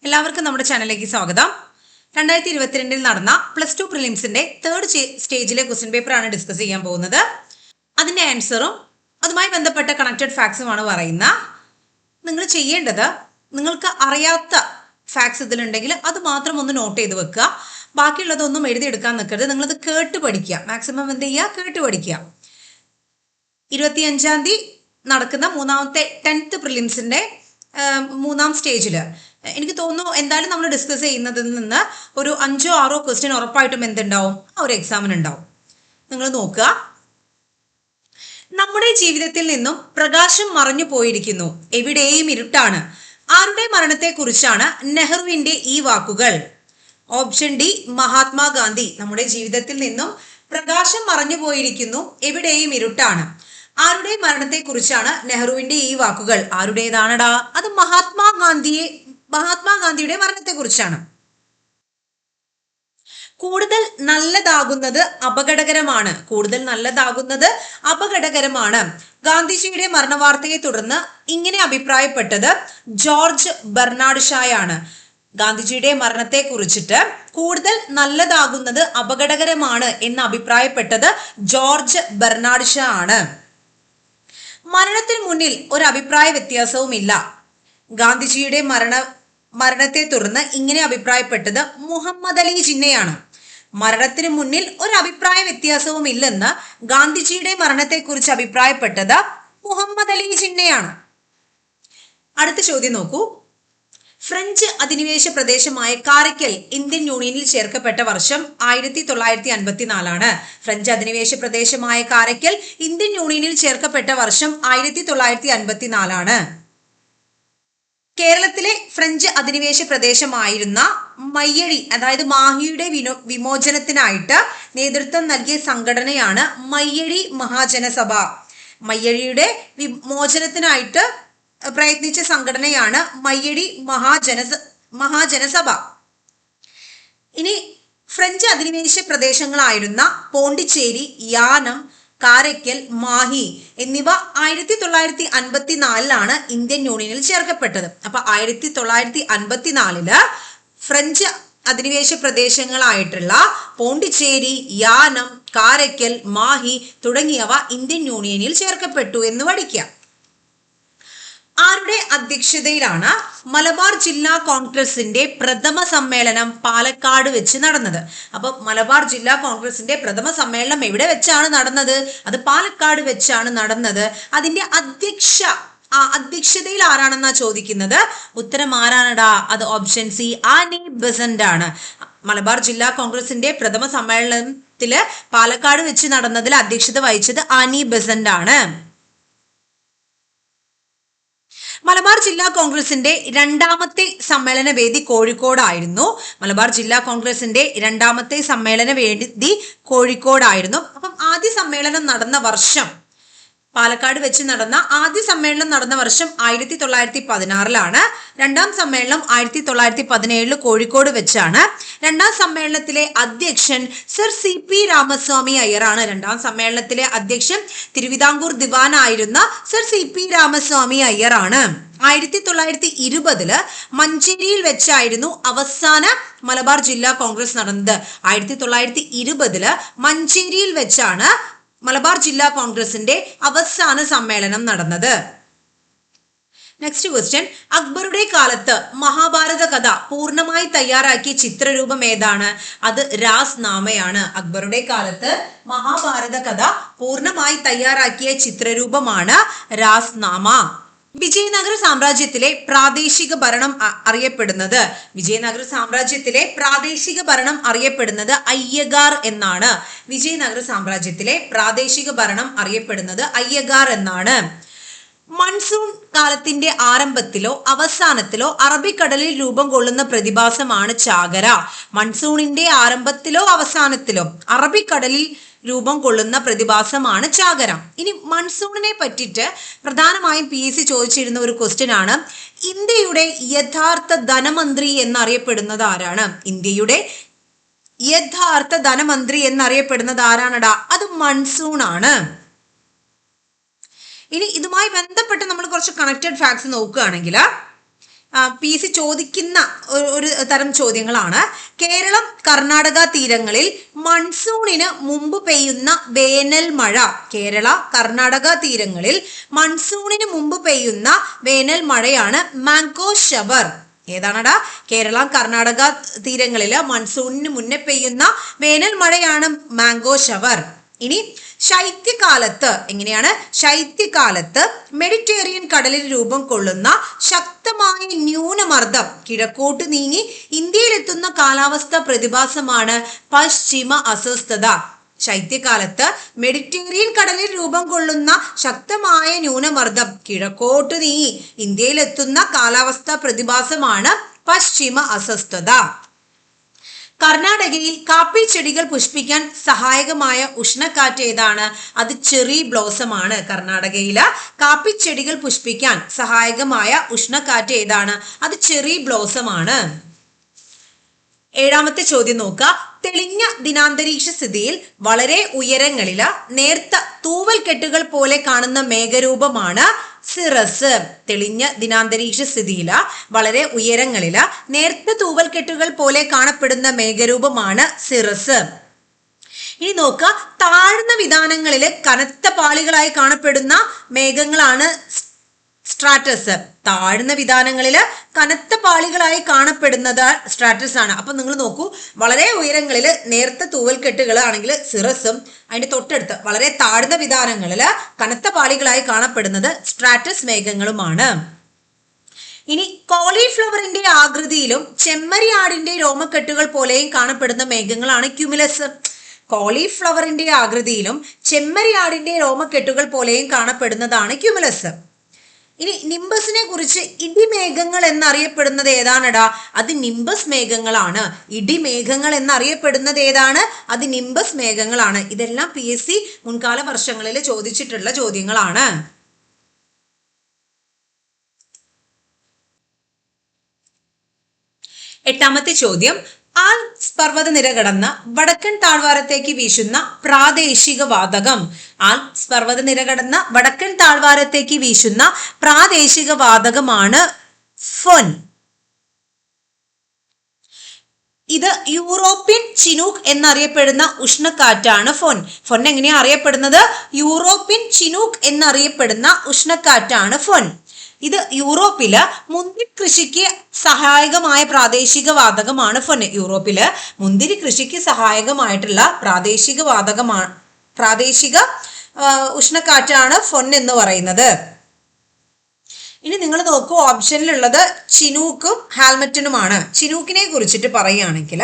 എല്ലാവർക്കും നമ്മുടെ ചാനലിലേക്ക് സ്വാഗതം. 2022 നടന്ന +2 പ്രിലിംസിന്റെ തേർഡ് സ്റ്റേജിലെ ക്വസ്റ്റ്യൻ പേപ്പറാണ് ഡിസ്കസ് ചെയ്യാൻ പോകുന്നത്. അതിന്റെ ആൻസറും അതുമായി ബന്ധപ്പെട്ട കണക്റ്റഡ് ഫാക്ട്സുമാണ് പറയുന്നത്. നിങ്ങൾ ചെയ്യേണ്ടത്, നിങ്ങൾക്ക് അറിയാത്ത ഫാക്ട്സ് ഇതിലുണ്ടെങ്കിൽ അത് മാത്രം ഒന്ന് നോട്ട് ചെയ്ത് വെക്കുക. ബാക്കിയുള്ളതൊന്നും എഴുതിയെടുക്കാൻ നിൽക്കരുത്. നിങ്ങളത് കേട്ട് പഠിക്കുക. മാക്സിമം എന്ത് ചെയ്യുക, കേട്ട് പഠിക്കുക. 25-ാം തീയതി നടക്കുന്ന മൂന്നാമത്തെ 10th പ്രിലിംസിന്റെ മൂന്നാം സ്റ്റേജിൽ എനിക്ക് തോന്നുന്നു എന്തായാലും നമ്മൾ ഡിസ്കസ് ചെയ്യുന്നതിൽ നിന്ന് ഒരു 5-6 ക്വസ്റ്റ്യൻ ഉറപ്പായിട്ടും എന്തുണ്ടാവും, ആ ഒരു എക്സാമിന് ഉണ്ടാവും. നിങ്ങൾ നോക്കുക. നമ്മുടെ ജീവിതത്തിൽ നിന്നും പ്രകാശം മറഞ്ഞു പോയിരിക്കുന്നു, എവിടെയും ഇരുട്ടാണ്. ആരുടെ മരണത്തെക്കുറിച്ചാണ് നെഹ്റുവിന്റെ ഈ വാക്കുകൾ? Option D, Mahatma Gandhi. നമ്മുടെ ജീവിതത്തിൽ നിന്നും പ്രകാശം മറഞ്ഞു പോയിരിക്കുന്നു, എവിടെയും ഇരുട്ടാണ്. ആരുടെ മരണത്തെക്കുറിച്ചാണ് നെഹ്റുവിന്റെ ഈ വാക്കുകൾ? ആരുടേതാണടാ? അത് മഹാത്മാഗാന്ധിയുടെ മരണത്തെക്കുറിച്ചാണ്. കൂടുതൽ നല്ലതാകുന്നത് അപകടകരമാണ്. കൂടുതൽ നല്ലതാകുന്നത് അപകടകരമാണ്. ഗാന്ധിജിയുടെ മരണവാർത്തയെ തുടർന്ന് ഇങ്ങനെ അഭിപ്രായപ്പെട്ടത് ജോർജ് ബെർണാഡ് ഷായാണ്. ഗാന്ധിജിയുടെ മരണത്തെ കുറിച്ചിട്ട് കൂടുതൽ നല്ലതാകുന്നത് അപകടകരമാണ് എന്ന് അഭിപ്രായപ്പെട്ടത് ജോർജ് ബെർണാഡ് ഷാ ആണ്. മരണത്തിന് മുന്നിൽ ഒരു അഭിപ്രായ വ്യത്യാസവുമില്ല. ഗാന്ധിജിയുടെ മരണത്തെ തുടർന്ന് ഇങ്ങനെ അഭിപ്രായപ്പെട്ടത് മുഹമ്മദ് അലി ജിന്നയാണ്. മരണത്തിന് മുന്നിൽ ഒരു അഭിപ്രായ വ്യത്യാസവും ഇല്ലെന്ന് ഗാന്ധിജിയുടെ മരണത്തെക്കുറിച്ച് അഭിപ്രായപ്പെട്ടത് മുഹമ്മദ് അലി ജിന്നയാണ്. അടുത്ത ചോദ്യം നോക്കൂ. ഫ്രഞ്ച് അധിനിവേശ പ്രദേശമായ കാരയ്ക്കൽ ഇന്ത്യൻ യൂണിയനിൽ ചേർക്കപ്പെട്ട വർഷം 1954. ഫ്രഞ്ച് അധിനിവേശ പ്രദേശമായ കാരയ്ക്കൽ ഇന്ത്യൻ യൂണിയനിൽ ചേർക്കപ്പെട്ട വർഷം 1954. കേരളത്തിലെ ഫ്രഞ്ച് അധിനിവേശ പ്രദേശമായിരുന്ന മയ്യഴി, അതായത് മാഹിയുടെ വിമോചനത്തിനായിട്ട് നേതൃത്വം നൽകിയ സംഘടനയാണ് മയ്യഴി മഹാജനസഭ. മയ്യഴിയുടെ വിമോചനത്തിനായിട്ട് പ്രയത്നിച്ച സംഘടനയാണ് മയ്യഴി മഹാജനസഭ. ഇനി ഫ്രഞ്ച് അധിനിവേശ പ്രദേശങ്ങളായിരുന്ന പോണ്ടിച്ചേരി, യാനം, കാരയ്ക്കൽ, മാഹി എന്നിവ 1954 ഇന്ത്യൻ യൂണിയനിൽ ചേർക്കപ്പെട്ടത്. അപ്പൊ 1954 ഫ്രഞ്ച് അധിനിവേശ പ്രദേശങ്ങളായിട്ടുള്ള പോണ്ടിച്ചേരി, യാനം, കാരയ്ക്കൽ, മാഹി തുടങ്ങിയവ ഇന്ത്യൻ യൂണിയനിൽ ചേർക്കപ്പെട്ടു എന്ന് പഠിക്കാം. ആരുടെ അധ്യക്ഷതയിലാണ് മലബാർ ജില്ലാ കോൺഗ്രസിന്റെ പ്രഥമ സമ്മേളനം പാലക്കാട് വെച്ച് നടന്നത്? അപ്പൊ മലബാർ ജില്ലാ കോൺഗ്രസിന്റെ പ്രഥമ സമ്മേളനം എവിടെ വെച്ചാണ് നടന്നത്? അത് പാലക്കാട് വെച്ചാണ് നടന്നത്. അതിന്റെ അധ്യക്ഷതയിൽ ആരാണെന്നാ ചോദിക്കുന്നത്. ഉത്തരം ആരാണടാ? അത് ഓപ്ഷൻ സി, ആനി ബെസന്റ് ആണ്. മലബാർ ജില്ലാ കോൺഗ്രസിന്റെ പ്രഥമ സമ്മേളനത്തില് പാലക്കാട് വെച്ച് നടന്നതിൽ അധ്യക്ഷത വഹിച്ചത് ആനി ബെസന്റ് ആണ്. മലബാർ ജില്ലാ കോൺഗ്രസിന്റെ രണ്ടാമത്തെ സമ്മേളന വേദി കോഴിക്കോടായിരുന്നു. മലബാർ ജില്ലാ കോൺഗ്രസിന്റെ രണ്ടാമത്തെ സമ്മേളന വേദി കോഴിക്കോടായിരുന്നു. അപ്പം ആദ്യ സമ്മേളനം നടന്ന വർഷം, പാലക്കാട് വെച്ച് നടന്ന ആദ്യ സമ്മേളനം നടന്ന വർഷം 1916. രണ്ടാം സമ്മേളനം 1917 കോഴിക്കോട് വെച്ചാണ്. രണ്ടാം സമ്മേളനത്തിലെ അധ്യക്ഷൻ സർ CP രാമസ്വാമി അയ്യറാണ്. രണ്ടാം സമ്മേളനത്തിലെ അധ്യക്ഷൻ തിരുവിതാംകൂർ ദിവാനായിരുന്ന സർ CP രാമസ്വാമി അയ്യറാണ്. 1920 മഞ്ചേരിയിൽ വെച്ചായിരുന്നു അവസാന മലബാർ ജില്ലാ കോൺഗ്രസ് നടന്നത്. 1920 മഞ്ചേരിയിൽ വെച്ചാണ് മലബാർ ജില്ലാ കോൺഗ്രസിന്റെ അവസാന സമ്മേളനം നടന്നത്. Next question. അക്ബറുടെ കാലത്ത് മഹാഭാരത കഥ പൂർണ്ണമായി തയ്യാറാക്കിയ ചിത്രരൂപം ഏതാണ്? അത് രാസ്നാമയാണ്. അക്ബറുടെ കാലത്ത് മഹാഭാരത കഥ പൂർണ്ണമായി തയ്യാറാക്കിയ ചിത്രരൂപമാണ് രാസ്നാമ. വിജയനഗര സാമ്രാജ്യത്തിലെ പ്രാദേശിക ഭരണം അറിയപ്പെടുന്നത് അയ്യഗാർ എന്നാണ്. വിജയനഗര സാമ്രാജ്യത്തിലെ പ്രാദേശിക ഭരണം അറിയപ്പെടുന്നത് അയ്യഗാർ എന്നാണ്. മൺസൂൺ കാലത്തിന്റെ ആരംഭത്തിലോ അവസാനത്തിലോ അറബിക്കടലിൽ രൂപം കൊള്ളുന്ന പ്രതിഭാസമാണ് ചാകര. മൺസൂണിന്റെ ആരംഭത്തിലോ അവസാനത്തിലോ അറബിക്കടലിൽ രൂപം കൊള്ളുന്ന പ്രതിഭാസമാണ് ചാകര. ഇനി മൺസൂണിനെ പറ്റിയിട്ട് പ്രധാനമായും PSC ചോദിച്ചിരുന്ന ഒരു ക്വസ്റ്റ്യൻ ആണ്. ഇന്ത്യയുടെ യഥാർത്ഥ ധനമന്ത്രി എന്നറിയപ്പെടുന്നത് ആരാണ്? ഇന്ത്യയുടെ യഥാർത്ഥ ധനമന്ത്രി എന്നറിയപ്പെടുന്നത് ആരാണടാ? അത് മൺസൂൺ ആണ്. ഇനി ഇതുമായി ബന്ധപ്പെട്ട് നമ്മൾ കുറച്ച് കണക്റ്റഡ് ഫാക്ട്സ് നോക്കുകയാണെങ്കിൽ PC ചോദിക്കുന്ന ഒരു തരം ചോദ്യങ്ങളാണ്. കേരളം കർണാടക തീരങ്ങളിൽ മൺസൂണിന് മുമ്പ് പെയ്യുന്ന വേനൽ മഴ. കേരള കർണാടക തീരങ്ങളിൽ മൺസൂണിന് മുമ്പ് പെയ്യുന്ന വേനൽ മഴയാണ് മാംഗോ ഷവർ. ഏതാണടാ? കേരള കർണാടക തീരങ്ങളിൽ മൺസൂണിന് മുന്നേ പെയ്യുന്ന വേനൽ മഴയാണ് മാംഗോ ഷവർ. ഇനി ശൈത്യകാലത്ത് എങ്ങനെയാണ്? ശൈത്യകാലത്ത് മെഡിറ്ററേനിയൻ കടലിൽ രൂപം കൊള്ളുന്ന ശക്തമായ ന്യൂനമർദ്ദം കിഴക്കോട്ട് നീങ്ങി ഇന്ത്യയിലെത്തുന്ന കാലാവസ്ഥ പ്രതിഭാസമാണ് പശ്ചിമ അസ്വസ്ഥത. ശൈത്യകാലത്ത് മെഡിറ്ററേനിയൻ കടലിൽ രൂപം കൊള്ളുന്ന ശക്തമായ ന്യൂനമർദ്ദം കിഴക്കോട്ട് നീങ്ങി ഇന്ത്യയിലെത്തുന്ന കാലാവസ്ഥ പ്രതിഭാസമാണ് പശ്ചിമ അസ്വസ്ഥത. കർണാടകയിൽ കാപ്പി ചെടികൾ പുഷ്പിക്കാൻ സഹായകമായ ഉഷ്ണക്കാറ്റ് ഏതാണ്? അത് ചെറി ബ്ലോസം ആണ്. കർണാടകയിലെ കാപ്പി ചെടികൾ പുഷ്പിക്കാൻ സഹായകമായ ഉഷ്ണക്കാറ്റ് ഏതാണ്? അത് ചെറി ബ്ലോസം ആണ്. 7ാമത്തെ ചോദ്യം നോക്കുക. തെളിഞ്ഞ ദിനാന്തരീക്ഷ സ്ഥിതിയിൽ വളരെ ഉയരങ്ങളില് നേർത്ത തൂവൽ കെട്ടുകൾ പോലെ കാണുന്ന മേഘരൂപമാണ് സിറസ്. തെളിഞ്ഞ ദിനാന്തരീക്ഷ സ്ഥിതിയില് വളരെ ഉയരങ്ങളില് നേർത്ത തൂവൽ കെട്ടുകൾ പോലെ കാണപ്പെടുന്ന മേഘരൂപമാണ് സിറസ്. ഇനി നോക്കുക, താഴ്ന്ന വിതാനങ്ങളിൽ കനത്ത പാളികളായി കാണപ്പെടുന്ന മേഘങ്ങളാണ് സ്ട്രാറ്റസ്. താഴ്ന്ന വിതാനങ്ങളിൽ കനത്ത പാളികളായി കാണപ്പെടുന്നത് സ്ട്രാറ്റസ് ആണ്. അപ്പൊ നിങ്ങൾ നോക്കൂ, വളരെ ഉയരങ്ങളിൽ നേർത്ത തൂവൽക്കെട്ടുകൾ ആണെങ്കിൽ സിറസും, അതിന്റെ തൊട്ടടുത്ത് വളരെ താഴ്ന്ന വിതാനങ്ങളിൽ കനത്ത പാളികളായി കാണപ്പെടുന്നത് സ്ട്രാറ്റസ് മേഘങ്ങളുമാണ്. ഇനി കോളിഫ്ലവറിന്റെ ആകൃതിയിലും ചെമ്മരിയാടിന്റെ രോമക്കെട്ടുകൾ പോലെയും കാണപ്പെടുന്ന മേഘങ്ങളാണ് ക്യുമുലസ്. കോളിഫ്ലവറിന്റെ ആകൃതിയിലും ചെമ്മരിയാടിന്റെ രോമക്കെട്ടുകൾ പോലെയും കാണപ്പെടുന്നതാണ് ക്യുമുലസ്. ഇനി നിംബസിനെ കുറിച്ച് ഇടിമേഘങ്ങൾ എന്നറിയപ്പെടുന്നത് ഏതാണടാ? അത് നിംബസ് മേഘങ്ങളാണ്. ഇടിമേഘങ്ങൾ എന്നറിയപ്പെടുന്നത് ഏതാണ്? അത് നിംബസ് മേഘങ്ങളാണ്. ഇതെല്ലാം PSC മുൻകാല വർഷങ്ങളിൽ ചോദിച്ചിട്ടുള്ള ചോദ്യങ്ങളാണ്. 8ാമത്തെ ചോദ്യം. ആൽപ്സ് പർവ്വതനിര കടന്ന് വടക്കൻ താഴ്വാരത്തേക്ക് വീശുന്ന പ്രാദേശിക വാതകം. ആൽപ്സ് പർവ്വതനിര കടന്ന് വടക്കൻ താഴ്വാരത്തേക്ക് വീശുന്ന പ്രാദേശിക വാതകമാണ് ഫൊൻ. ഇത് യൂറോപ്യൻ ചിനൂക്ക് എന്നറിയപ്പെടുന്ന ഉഷ്ണക്കാറ്റാണ് ഫൊൻ. ഫൊൻ എങ്ങനെയാ അറിയപ്പെടുന്നത്? യൂറോപ്യൻ ചിനൂക്ക് എന്നറിയപ്പെടുന്ന ഉഷ്ണക്കാറ്റാണ് ഫൊൻ. ഇത് യൂറോപ്പില് മുന്തിരി കൃഷിക്ക് സഹായകമായ പ്രാദേശിക വാതകമാണ് ഫൊൻ. യൂറോപ്പില് മുന്തിരി കൃഷിക്ക് സഹായകമായിട്ടുള്ള പ്രാദേശിക ഉഷ്ണക്കാറ്റാണ് ഫൊൻ എന്ന് പറയുന്നത്. ഇനി നിങ്ങൾ നോക്കൂ, ഓപ്ഷനിലുള്ളത് ചിനൂക്കും ഹാൽമറ്റനുമാണ്. ചിനൂക്കിനെ കുറിച്ചിട്ട് പറയുകയാണെങ്കിൽ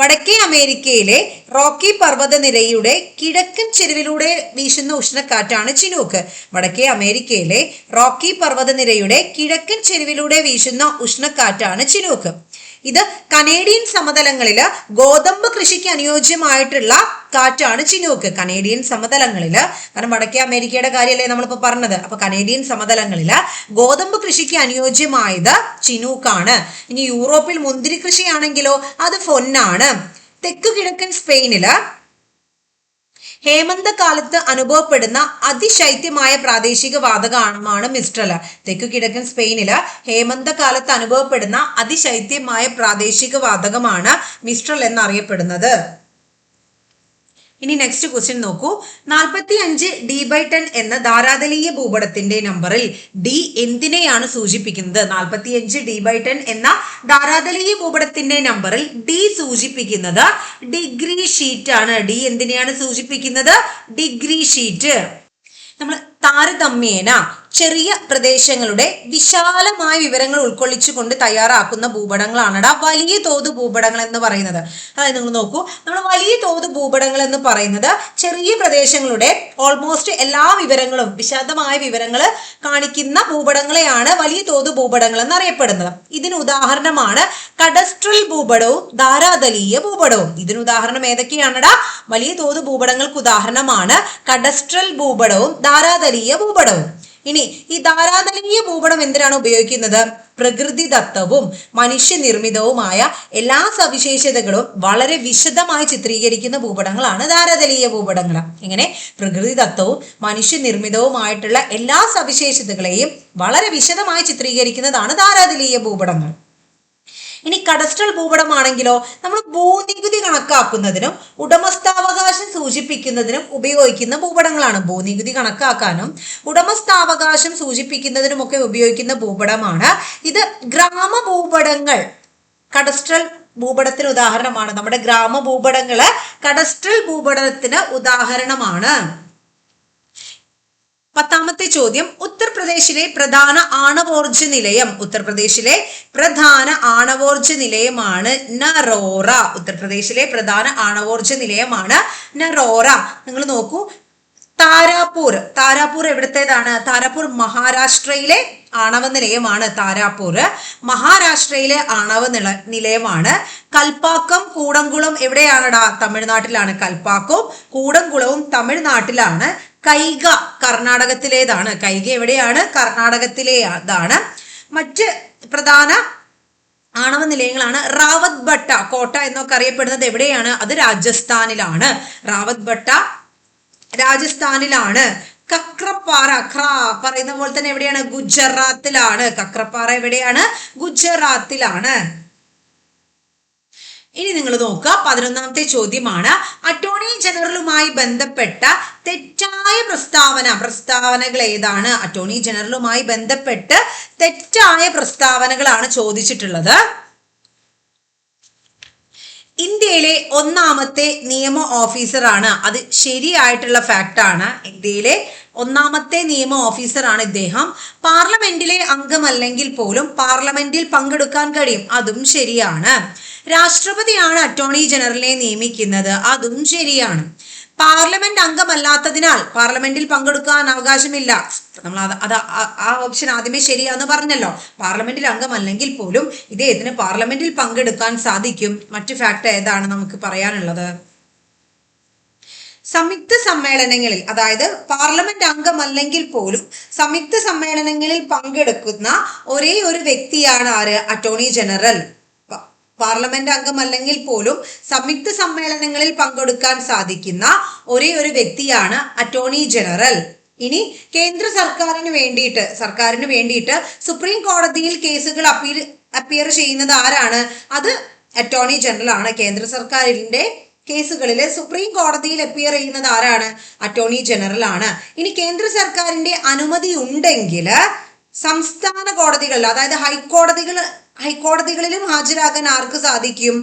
വടക്കേ അമേരിക്കയിലെ റോക്കി പർവ്വതനിരയുടെ കിഴക്കൻ ചെരുവിലൂടെ വീശുന്ന ഉഷ്ണക്കാറ്റാണ് ചിനൂക്ക്. വടക്കേ അമേരിക്കയിലെ റോക്കി പർവ്വതനിരയുടെ കിഴക്കൻ ചെരുവിലൂടെ വീശുന്ന ഉഷ്ണക്കാറ്റാണ് ചിനൂക്ക്. ഇത് കനേഡിയൻ സമതലങ്ങളില് ഗോതമ്പ് കൃഷിക്ക് അനുയോജ്യമായിട്ടുള്ള കാറ്റാണ് ചിനൂക്ക്. കനേഡിയൻ സമതലങ്ങളില്, കാരണം വടക്കേ അമേരിക്കയുടെ കാര്യമല്ലേ നമ്മളിപ്പോ പറഞ്ഞത്, അപ്പൊ കനേഡിയൻ സമതലങ്ങളില് ഗോതമ്പ് കൃഷിക്ക് അനുയോജ്യമായത് ചിനൂക്കാണ്. ഇനി യൂറോപ്പിൽ മുന്തിരി കൃഷിയാണെങ്കിലോ അത് ഫൊന്നാണ്. തെക്കു കിഴക്കൻ സ്പെയിനില് ഹേമന്തകാലത്ത് അനുഭവപ്പെടുന്ന അതിശൈത്യമായ പ്രാദേശിക വാതകമാണ് മിസ്ട്രൽ. തെക്കു കിഴക്കൻ സ്പെയിനില് ഹേമന്തകാലത്ത് അനുഭവപ്പെടുന്ന അതിശൈത്യമായ പ്രാദേശിക വാതകമാണ് മിസ്ട്രൽ എന്നറിയപ്പെടുന്നത്. ഇനി നെക്സ്റ്റ് ക്വസ്റ്റ്യൻ നോക്കൂ. 45 D/10 എന്ന ധാരാതലീയ ഭൂപടത്തിന്റെ നമ്പറിൽ ഡി എന്തിനെയാണ് സൂചിപ്പിക്കുന്നത്? 45 D/10 എന്ന ധാരാതലീയ ഭൂപടത്തിന്റെ നമ്പറിൽ ഡി സൂചിപ്പിക്കുന്നത് ഡിഗ്രി ഷീറ്റ് ആണ്. ഡി എന്തിനെയാണ് സൂചിപ്പിക്കുന്നത്? Degree sheet. നമ്മൾ താരതമ്യേന ചെറിയ പ്രദേശങ്ങളുടെ വിശാലമായ വിവരങ്ങൾ ഉൾക്കൊള്ളിച്ചുകൊണ്ട് തയ്യാറാക്കുന്ന ഭൂപടങ്ങളാണ് വലിയ തോത് ഭൂപടങ്ങൾ എന്ന് പറയുന്നത്. അതായത് നിങ്ങൾ നോക്കൂ, നമ്മൾ വലിയ തോത് ഭൂപടങ്ങൾ എന്ന് പറയുന്നത് ചെറിയ പ്രദേശങ്ങളുടെ ഓൾമോസ്റ്റ് എല്ലാ വിവരങ്ങളും, വിശദമായ വിവരങ്ങൾ കാണിക്കുന്ന ഭൂപടങ്ങളെയാണ് വലിയ തോത് ഭൂപടങ്ങൾ എന്നറിയപ്പെടുന്നത്. ഇതിന് ഉദാഹരണമാണ് കഡസ്ട്രൽ ഭൂപടവും ധാരാതലീയ ഭൂപടവും. ഇതിന് ഉദാഹരണം ഏതൊക്കെയാണടാ? വലിയ തോത് ഭൂപടങ്ങൾക്ക് ഉദാഹരണമാണ് കഡസ്ട്രൽ ഭൂപടവും ധാരാതലീയ ഭൂപടവും. ഇനി ഈ ധാരാതലീയ ഭൂപടം എന്തിനാണ് ഉപയോഗിക്കുന്നത്? പ്രകൃതിദത്തവും മനുഷ്യനിർമ്മിതവുമായ എല്ലാ സവിശേഷതകളും വളരെ വിശദമായി ചിത്രീകരിക്കുന്ന ഭൂപടങ്ങളാണ് ധാരാതലീയ ഭൂപടങ്ങൾ. ഇങ്ങനെ പ്രകൃതിദത്തവും മനുഷ്യനിർമ്മിതവുമായിട്ടുള്ള എല്ലാ സവിശേഷതകളെയും വളരെ വിശദമായി ചിത്രീകരിക്കുന്നതാണ് ധാരാതലീയ ഭൂപടങ്ങൾ. ഇനി കഡസ്ട്രൽ ഭൂപടമാണെങ്കിലോ നമ്മൾ ഭൂനികുതി കണക്കാക്കുന്നതിനും ഉടമസ്ഥാവകാശം സൂചിപ്പിക്കുന്നതിനും ഉപയോഗിക്കുന്ന ഭൂപടങ്ങളാണ്. ഭൂനികുതി കണക്കാക്കാനും ഉടമസ്ഥാവകാശം സൂചിപ്പിക്കുന്നതിനും ഒക്കെ ഉപയോഗിക്കുന്ന ഭൂപടമാണ് ഇത്. ഗ്രാമഭൂപടങ്ങൾ കഡസ്ട്രൽ ഭൂപടത്തിന് ഉദാഹരണമാണ്. നമ്മുടെ ഗ്രാമഭൂപടങ്ങള് കഡസ്ട്രൽ ഭൂപടത്തിന് ഉദാഹരണമാണ്. 10ാമത്തെ ചോദ്യം, ഉത്തർപ്രദേശിലെ പ്രധാന ആണവോർജ നിലയം. ഉത്തർപ്രദേശിലെ പ്രധാന ആണവോർജ നിലയമാണ് നറോറ. ഉത്തർപ്രദേശിലെ പ്രധാന ആണവോർജ നിലയമാണ് നറോറ. നിങ്ങൾ നോക്കൂ, താരാപൂർ. താരാപൂർ എവിടത്തേതാണ്? താരാപൂർ മഹാരാഷ്ട്രയിലെ ആണവ നിലയമാണ്. താരാപൂർ മഹാരാഷ്ട്രയിലെ ആണവ നിലയമാണ്. കൽപ്പാക്കം കൂടംകുളം എവിടെയാണടാ? തമിഴ്നാട്ടിലാണ്. കൽപ്പാക്കവും കൂടംകുളവും തമിഴ്നാട്ടിലാണ്. കൈഗ കർണാടകത്തിലേതാണ്. കൈഗ എവിടെയാണ്? കർണാടകത്തിലേതാണ്. മറ്റ് പ്രധാന ആണവ നിലയങ്ങളാണ് റാവത് ഭട്ട കോട്ട എന്നൊക്കെ അറിയപ്പെടുന്നത് എവിടെയാണ്? അത് രാജസ്ഥാനിലാണ്. റാവത് ഭട്ട രാജസ്ഥാനിലാണ്. കക്രപ്പാറ പറയുന്ന പോലെ തന്നെ എവിടെയാണ്? ഗുജറാത്തിലാണ്. കക്രപ്പാറ എവിടെയാണ്? ഗുജറാത്തിലാണ്. ഇനി നിങ്ങൾ നോക്കുക, 11ാമത്തെ ചോദ്യമാണ്, അറ്റോർണി ജനറലുമായി ബന്ധപ്പെട്ട തെറ്റായ പ്രസ്താവനകൾ ഏതാണ്? അറ്റോർണി ജനറലുമായി ബന്ധപ്പെട്ട് തെറ്റായ പ്രസ്താവനകളാണ് ചോദിച്ചിട്ടുള്ളത്. ഇന്ത്യയിലെ 1ാമത്തെ നിയമ ഓഫീസറാണ്. അത് ശരിയായിട്ടുള്ള ഫാക്റ്റാണ്. ഇന്ത്യയിലെ 1ാമത്തെ നിയമ ഓഫീസറാണ് ഇദ്ദേഹം. പാർലമെന്റിലെ അംഗമല്ലെങ്കിൽ പോലും പാർലമെന്റിൽ പങ്കെടുക്കാൻ കഴിയും. അതും ശരിയാണ്. രാഷ്ട്രപതിയാണ് അറ്റോർണി ജനറലിനെ നിയമിക്കുന്നത്. അതും ശരിയാണ്. പാർലമെന്റ് അംഗമല്ലാത്തതിനാൽ പാർലമെന്റിൽ പങ്കെടുക്കാൻ അവകാശമില്ല. നമ്മൾ ആ ഓപ്ഷൻ ആദ്യമേ ശരിയാന്ന് പറഞ്ഞല്ലോ. പാർലമെന്റിൽ അംഗമല്ലെങ്കിൽ പോലും ഇദ്ദേഹത്തിന് പാർലമെന്റിൽ പങ്കെടുക്കാൻ സാധിക്കും. മറ്റു ഫാക്ട് ഏതാണ് നമുക്ക് പറയാനുള്ളത്? സംയുക്ത സമ്മേളനങ്ങളിൽ, അതായത് പാർലമെന്റ് അംഗമല്ലെങ്കിൽ പോലും സംയുക്ത സമ്മേളനങ്ങളിൽ പങ്കെടുക്കുന്ന ഒരേ ഒരു വ്യക്തിയാണ് ആര്? Attorney general. പാർലമെന്റ് അംഗമല്ലെങ്കിൽ പോലും സംയുക്ത സമ്മേളനങ്ങളിൽ പങ്കെടുക്കാൻ സാധിക്കുന്ന ഒരേ ഒരു വ്യക്തിയാണ് അറ്റോർണി ജനറൽ. ഇനി കേന്ദ്ര സർക്കാരിന് വേണ്ടിയിട്ട് സുപ്രീം കോടതിയിൽ കേസുകൾ അപ്പിയർ ചെയ്യുന്നത് ആരാണ്? അത് അറ്റോർണി ജനറൽ ആണ്. കേന്ദ്ര സർക്കാരിന്റെ കേസുകളിൽ സുപ്രീം കോടതിയിൽ അപ്പിയർ ചെയ്യുന്നത് ആരാണ്? അറ്റോർണി ജനറൽ ആണ്. ഇനി കേന്ദ്ര സർക്കാരിന്റെ അനുമതി ഉണ്ടെങ്കിൽ സംസ്ഥാന കോടതികളിൽ, അതായത് ഹൈക്കോടതികളിലും ഹാജരാകാൻ ആർക്ക് സാധിക്കും?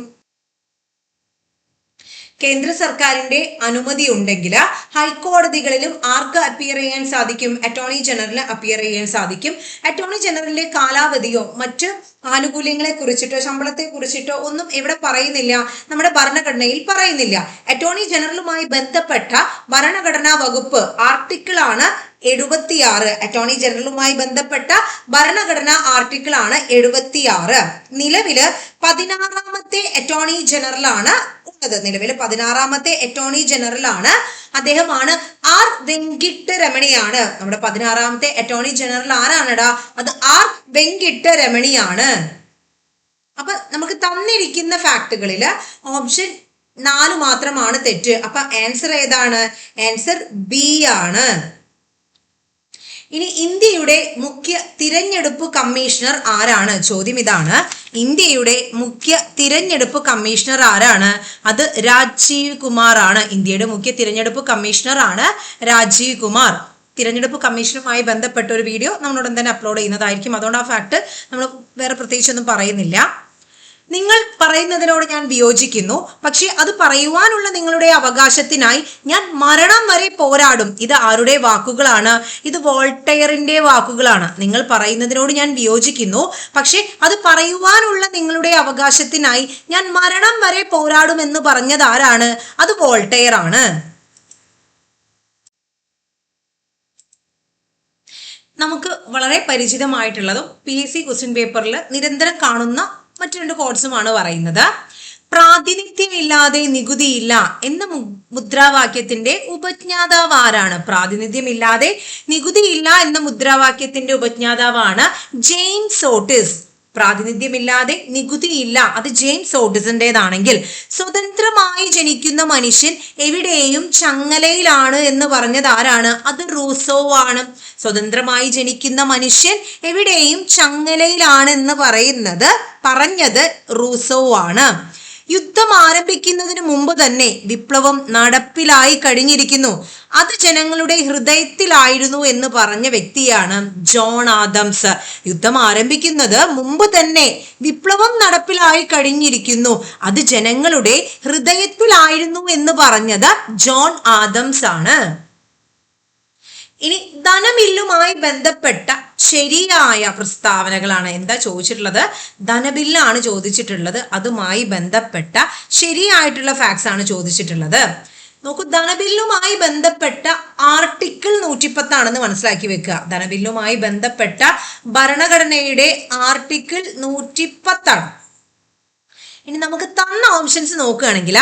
കേന്ദ്ര സർക്കാരിന്റെ അനുമതി ഉണ്ടെങ്കിൽ ഹൈക്കോടതികളിലും ആർക്ക് അപ്പിയർ ചെയ്യാൻ സാധിക്കും? അറ്റോർണി ജനറലിന് അപ്പിയർ ചെയ്യാൻ സാധിക്കും. അറ്റോർണി ജനറലിന്റെ കാലാവധിയോ മറ്റ് ആനുകൂല്യങ്ങളെ കുറിച്ചിട്ടോ ശമ്പളത്തെ കുറിച്ചിട്ടോ ഒന്നും ഇവിടെ പറയുന്നില്ല. നമ്മുടെ ഭരണഘടനയിൽ പറയുന്നില്ല. അറ്റോർണി ജനറലുമായി ബന്ധപ്പെട്ട ഭരണഘടനാ വകുപ്പ് ആർട്ടിക്കിൾ ആണ് 76. അറ്റോർണി ജനറലുമായി ബന്ധപ്പെട്ട ഭരണഘടനാ ആർട്ടിക്കിൾ ആണ് 76. നിലവില് 16ാമത്തെ അറ്റോർണി ജനറൽ ആണ് ഉള്ളത്. നിലവില് 16ാമത്തെ അറ്റോർണി ജനറൽ ആണ്. അദ്ദേഹമാണ് ആർ വെങ്കിട്ടരമണിയാണ്. നമ്മുടെ 16ാമത്തെ അറ്റോർണി ജനറൽ ആരാണടാ? അത് ആർ വെങ്കിട്ടരമണിയാണ്. അപ്പൊ നമുക്ക് തന്നിരിക്കുന്ന ഫാക്ടുകളില് ഓപ്ഷൻ 4 മാത്രമാണ് തെറ്റ്. അപ്പൊ ആൻസർ ഏതാണ്? ആൻസർ ബി ആണ്. ഇനി ഇന്ത്യയുടെ മുഖ്യ തിരഞ്ഞെടുപ്പ് കമ്മീഷണർ ആരാണ്? ചോദ്യം ഇതാണ്. ഇന്ത്യയുടെ മുഖ്യ തിരഞ്ഞെടുപ്പ് കമ്മീഷണർ ആരാണ്? അത് രാജീവ് കുമാർ ആണ്. ഇന്ത്യയുടെ മുഖ്യ തിരഞ്ഞെടുപ്പ് കമ്മീഷണർ ആണ് രാജീവ് കുമാർ. തിരഞ്ഞെടുപ്പ് കമ്മീഷനുമായി ബന്ധപ്പെട്ട ഒരു വീഡിയോ നമ്മളുടൻ തന്നെ അപ്ലോഡ് ചെയ്യുന്നതായിരിക്കും. അതുകൊണ്ട് ആ ഫാക്ട് നമ്മൾ വേറെ പ്രത്യേകിച്ചൊന്നും പറയുന്നില്ല. നിങ്ങൾ പറയുന്നതിനോട് ഞാൻ വിയോജിക്കുന്നു. പക്ഷെ അത് പറയുവാനുള്ള നിങ്ങളുടെ അവകാശത്തിനായി ഞാൻ മരണം വരെ പോരാടും. ഇത് ആരുടെ വാക്കുകളാണ്? ഇത് വോൾട്ടയറിന്റെ വാക്കുകളാണ്. നിങ്ങൾ പറയുന്നതിനോട് ഞാൻ വിയോജിക്കുന്നു, പക്ഷെ അത് പറയുവാനുള്ള നിങ്ങളുടെ അവകാശത്തിനായി ഞാൻ മരണം വരെ പോരാടും എന്ന് പറഞ്ഞത് ആരാണ്? അത് വോൾട്ടയർ ആണ്. നമുക്ക് വളരെ പരിചിതമായിട്ടുള്ളതും PSC ക്വസ്റ്റ്യൻ പേപ്പറിൽ നിരന്തരം കാണുന്ന മറ്റു 2 കോഡ്സുമാണ് പറയുന്നത്. പ്രാതിനിധ്യമില്ലാതെ നികുതിയില്ല എന്ന മുദ്രാവാക്യത്തിന്റെ ഉപജ്ഞാതാവ് ആരാണ്? പ്രാതിനിധ്യമില്ലാതെ നികുതിയില്ല എന്ന മുദ്രാവാക്യത്തിന്റെ ഉപജ്ഞാതാവാണ് ജെയിംസ് ഓട്ടിസ്. പ്രാതിനിധ്യമില്ലാതെ നികുതിയില്ല, അത് ജെയിംസ് ഓട്ടിസിൻ്റെതാണെങ്കിൽ സ്വതന്ത്രമായി ജനിക്കുന്ന മനുഷ്യൻ എവിടെയും ചങ്ങലയിലാണ് എന്ന് പറഞ്ഞത് ആരാണ്? അത് റൂസോ ആണ്. സ്വതന്ത്രമായി ജനിക്കുന്ന മനുഷ്യൻ എവിടെയും ചങ്ങലയിലാണ് എന്ന് പറഞ്ഞത് റൂസോ ആണ്. യുദ്ധം ആരംഭിക്കുന്നതിന് മുമ്പ് തന്നെ വിപ്ലവം നടപ്പിലായി കഴിഞ്ഞിരിക്കുന്നു, അത് ജനങ്ങളുടെ ഹൃദയത്തിലായിരുന്നു എന്ന് പറഞ്ഞ വ്യക്തിയാണ് ജോൺ ആദംസ്. യുദ്ധം ആരംഭിക്കുന്നത് മുമ്പ് തന്നെ വിപ്ലവം നടപ്പിലായി കഴിഞ്ഞിരിക്കുന്നു, അത് ജനങ്ങളുടെ ഹൃദയത്തിലായിരുന്നു എന്ന് പറഞ്ഞത് ജോൺ ആദംസ് ആണ്. ഇനി ധനബില്ലുമായി ബന്ധപ്പെട്ട ശരിയായ പ്രസ്താവനകളാണ് എന്താ ചോദിച്ചിട്ടുള്ളത്? ധനബില്ലാണ് ചോദിച്ചിട്ടുള്ളത്. അതുമായി ബന്ധപ്പെട്ട ശരിയായിട്ടുള്ള ഫാക്ട്സ് ആണ് ചോദിച്ചിട്ടുള്ളത്. നോക്കൂ, ധനബില്ലുമായി ബന്ധപ്പെട്ട ആർട്ടിക്കിൾ 110 ആണെന്ന് മനസ്സിലാക്കി വെക്കുക. ധനബില്ലുമായി ബന്ധപ്പെട്ട ഭരണഘടനയുടെ ആർട്ടിക്കിൾ 110 ആണ്. ഇനി നമുക്ക് തന്ന ഓപ്ഷൻസ് നോക്കുകയാണെങ്കിൽ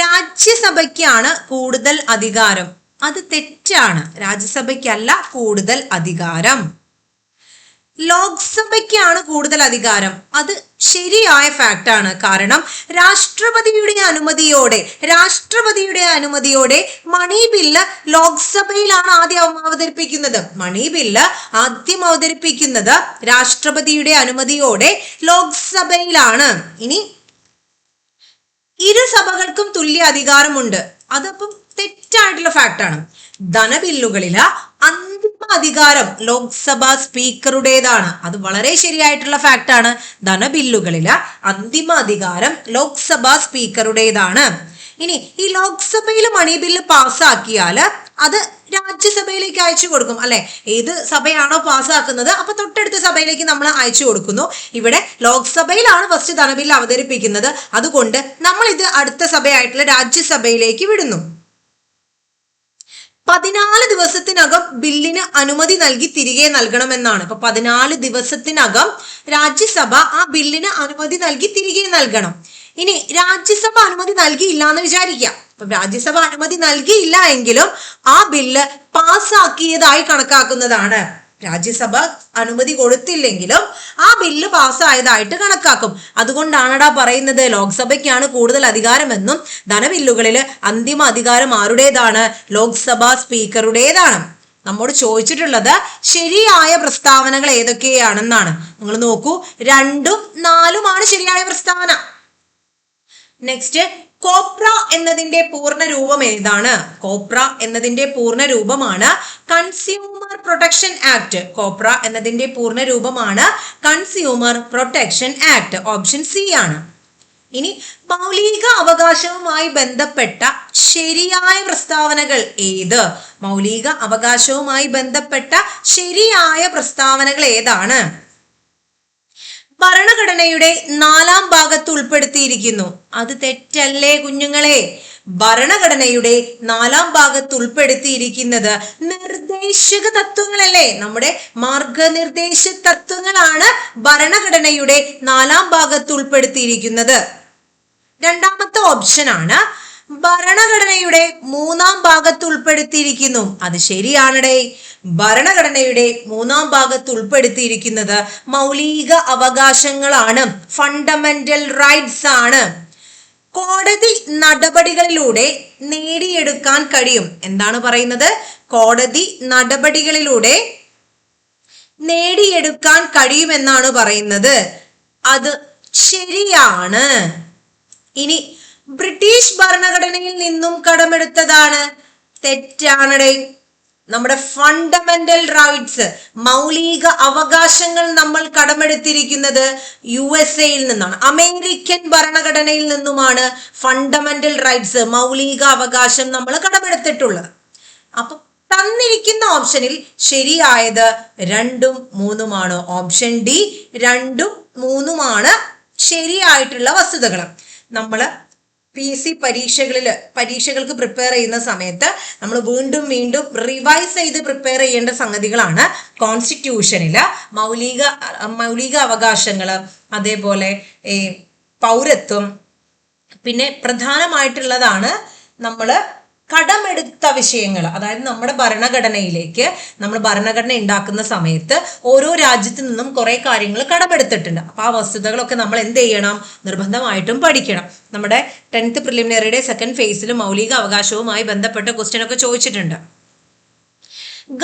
രാജ്യസഭയ്ക്കാണ് കൂടുതൽ അധികാരം. അത് തെറ്റാണ്. രാജ്യസഭയ്ക്കല്ല കൂടുതൽ അധികാരം, ലോക്സഭയ്ക്കാണ് കൂടുതൽ അധികാരം. അത് ശരിയായ ഫാക്റ്റ് ആണ്. കാരണം രാഷ്ട്രപതിയുടെ അനുമതിയോടെ മണി ബില്ല് ലോക്സഭയിലാണ് ആദ്യം അവതരിപ്പിക്കുന്നത്. മണി ബില്ല് ആദ്യം അവതരിപ്പിക്കുന്നത് രാഷ്ട്രപതിയുടെ അനുമതിയോടെ ലോക്സഭയിലാണ്. ഇനി ഇരു സഭകൾക്കും തുല്യ അധികാരമുണ്ട്. അതപ്പം തെറ്റായിട്ടുള്ള ഫാക്റ്റ് ആണ്. ധനബില്ലുകളില് അന്തിമ അധികാരം ലോക്സഭാ സ്പീക്കറുടേതാണ്. അത് വളരെ ശരിയായിട്ടുള്ള ഫാക്റ്റ് ആണ്. ധനബില്ലുകളില് അന്തിമ അധികാരം ലോക്സഭാ സ്പീക്കറുടേതാണ്. ഇനി ഈ ലോക്സഭയിൽ മണി ബില്ല് പാസ്സാക്കിയാൽ അത് രാജ്യസഭയിലേക്ക് അയച്ചു കൊടുക്കും അല്ലെ? ഏത് സഭയാണോ പാസ്സാക്കുന്നത് അപ്പൊ തൊട്ടടുത്ത സഭയിലേക്ക് നമ്മൾ അയച്ചു കൊടുക്കുന്നു. ഇവിടെ ലോക്സഭയിലാണ് ഫസ്റ്റ് ധനബില്ല് അവതരിപ്പിക്കുന്നത്. അതുകൊണ്ട് നമ്മൾ ഇത് അടുത്ത സഭയായിട്ടുള്ള രാജ്യസഭയിലേക്ക് വിടുന്നു. 14 ദിവസത്തിനകം ബില്ലിന് അനുമതി നൽകി തിരികെ നൽകണമെന്നാണ്. ഇപ്പൊ 14 ദിവസത്തിനകം രാജ്യസഭ ആ ബില്ലിന് അനുമതി നൽകി തിരികെ നൽകണം. ഇനി രാജ്യസഭ അനുമതി നൽകിയില്ല എന്ന് വിചാരിക്കാം. അപ്പൊ രാജ്യസഭ അനുമതി നൽകിയില്ല എങ്കിലും ആ ബില്ല് പാസ്സാക്കിയതായി കണക്കാക്കുന്നതാണ്. രാജ്യസഭ അനുമതി കൊടുത്തില്ലെങ്കിലും ആ ബില്ല് പാസ്സായതായിട്ട് കണക്കാക്കും. അതുകൊണ്ടാണടാ പറയുന്നത് ലോക്സഭയ്ക്കാണ് കൂടുതൽ അധികാരമെന്നും ധനബില്ലുകളിൽ അന്തിമ അധികാരം ആരുടേതാണ്? ലോക്സഭാ സ്പീക്കറുടേതാണ്. നമ്മോട് ചോദിച്ചിട്ടുള്ളത് ശരിയായ പ്രസ്താവനകൾ ഏതൊക്കെയാണെന്നാണ്. നിങ്ങൾ നോക്കൂ, 2ഉം 4ഉമാണ് ശരിയായ പ്രസ്താവന. നെക്സ്റ്റ്, കോപ്ര എന്നതിന്റെ പൂർണ്ണ രൂപം ഏതാണ്? കോപ്ര എന്നതിന്റെ പൂർണ്ണ രൂപമാണ് കൺസ്യൂമർ പ്രൊട്ടക്ഷൻ ആക്ട്. കോപ്ര എന്നതിന്റെ പൂർണ്ണ രൂപമാണ് consumer protection act. Option C ആണ്. ഇനി മൗലിക അവകാശവുമായി ബന്ധപ്പെട്ട ശരിയായ പ്രസ്താവനകൾ ഏത്? മൗലിക അവകാശവുമായി ബന്ധപ്പെട്ട ശരിയായ പ്രസ്താവനകൾ ഏതാണ്? ഭരണഘടനയുടെ 4-ാം ഭാഗത്ത് ഉൾപ്പെടുത്തിയിരിക്കുന്നു. അത് തെറ്റല്ലേ കുഞ്ഞുങ്ങളെ? ഭരണഘടനയുടെ 4-ാം ഭാഗത്ത് ഉൾപ്പെടുത്തിയിരിക്കുന്നത് നിർദ്ദേശക തത്വങ്ങളല്ലേ? നമ്മുടെ മാർഗനിർദ്ദേശ തത്വങ്ങളാണ് ഭരണഘടനയുടെ 4-ാം ഭാഗത്ത് ഉൾപ്പെടുത്തിയിരിക്കുന്നത്. രണ്ടാമത്തെ ഓപ്ഷൻ ആണ് ഭരണഘടനയുടെ 3-ാം ഭാഗത്ത് ഉൾപ്പെടുത്തിയിരിക്കുന്നു. അത് ശരിയാണടേ. ഭരണഘടനയുടെ 3-ാം ഭാഗത്ത് ഉൾപ്പെടുത്തിയിരിക്കുന്നത് മൗലിക അവകാശങ്ങളാണ്, ഫണ്ടമെന്റൽ റൈറ്റ്സ് ആണ്. കോടതി നടപടികളിലൂടെ നേടിയെടുക്കാൻ കഴിയും. എന്താണ് പറയുന്നത്? കോടതി നടപടികളിലൂടെ നേടിയെടുക്കാൻ കഴിയുമെന്നാണ് പറയുന്നത്. അത് ശരിയാണ്. ഇനി ബ്രിട്ടീഷ് ഭരണഘടനയിൽ നിന്നും കടമെടുത്തതാണ്. തെറ്റാണടേ. നമ്മുടെ ഫണ്ടമെന്റൽ റൈറ്റ്സ്, മൗലിക അവകാശങ്ങൾ നമ്മൾ കടമെടുത്തിരിക്കുന്നത് USA നിന്നാണ്, അമേരിക്കൻ ഭരണഘടനയിൽ നിന്നുമാണ് ഫണ്ടമെന്റൽ റൈറ്റ്സ്, മൗലിക അവകാശം നമ്മൾ കടമെടുത്തിട്ടുള്ളത്. അപ്പൊ തന്നിരിക്കുന്ന ഓപ്ഷനിൽ ശരിയായത് 2ഉം 3ഉമാണ്. ഓപ്ഷൻ ഡി 2ഉം 3ഉമാണ് ശരിയായിട്ടുള്ള വസ്തുതകൾ. നമ്മൾ PC പരീക്ഷകൾക്ക് പ്രിപ്പയർ ചെയ്യുന്ന സമയത്ത് നമ്മൾ വീണ്ടും റിവൈസ് ചെയ്ത് പ്രിപ്പയർ ചെയ്യേണ്ട സംഗതികളാണ്. കോൺസ്റ്റിറ്റ്യൂഷനിൽ മൗലിക അവകാശങ്ങൾ, അതേപോലെ പൗരത്വം, പിന്നെ പ്രധാനമായിട്ടുള്ളതാണ് നമ്മൾ കടമെടുത്ത വിഷയങ്ങൾ. അതായത് നമ്മുടെ ഭരണഘടനയിലേക്ക് നമ്മൾ ഭരണഘടന ഉണ്ടാക്കുന്ന സമയത്ത് ഓരോ രാജ്യത്തു നിന്നും കുറെ കാര്യങ്ങൾ കടമെടുത്തിട്ടുണ്ട്. അപ്പൊ ആ വസ്തുതകളൊക്കെ നമ്മൾ എന്ത് ചെയ്യണം? നിർബന്ധമായിട്ടും പഠിക്കണം. നമ്മുടെ 10th പ്രിലിമിനറിയുടെ സെക്കൻഡ് ഫേസിൽ മൗലിക അവകാശവുമായി ബന്ധപ്പെട്ട ക്വസ്റ്റ്യൻ ഒക്കെ ചോദിച്ചിട്ടുണ്ട്.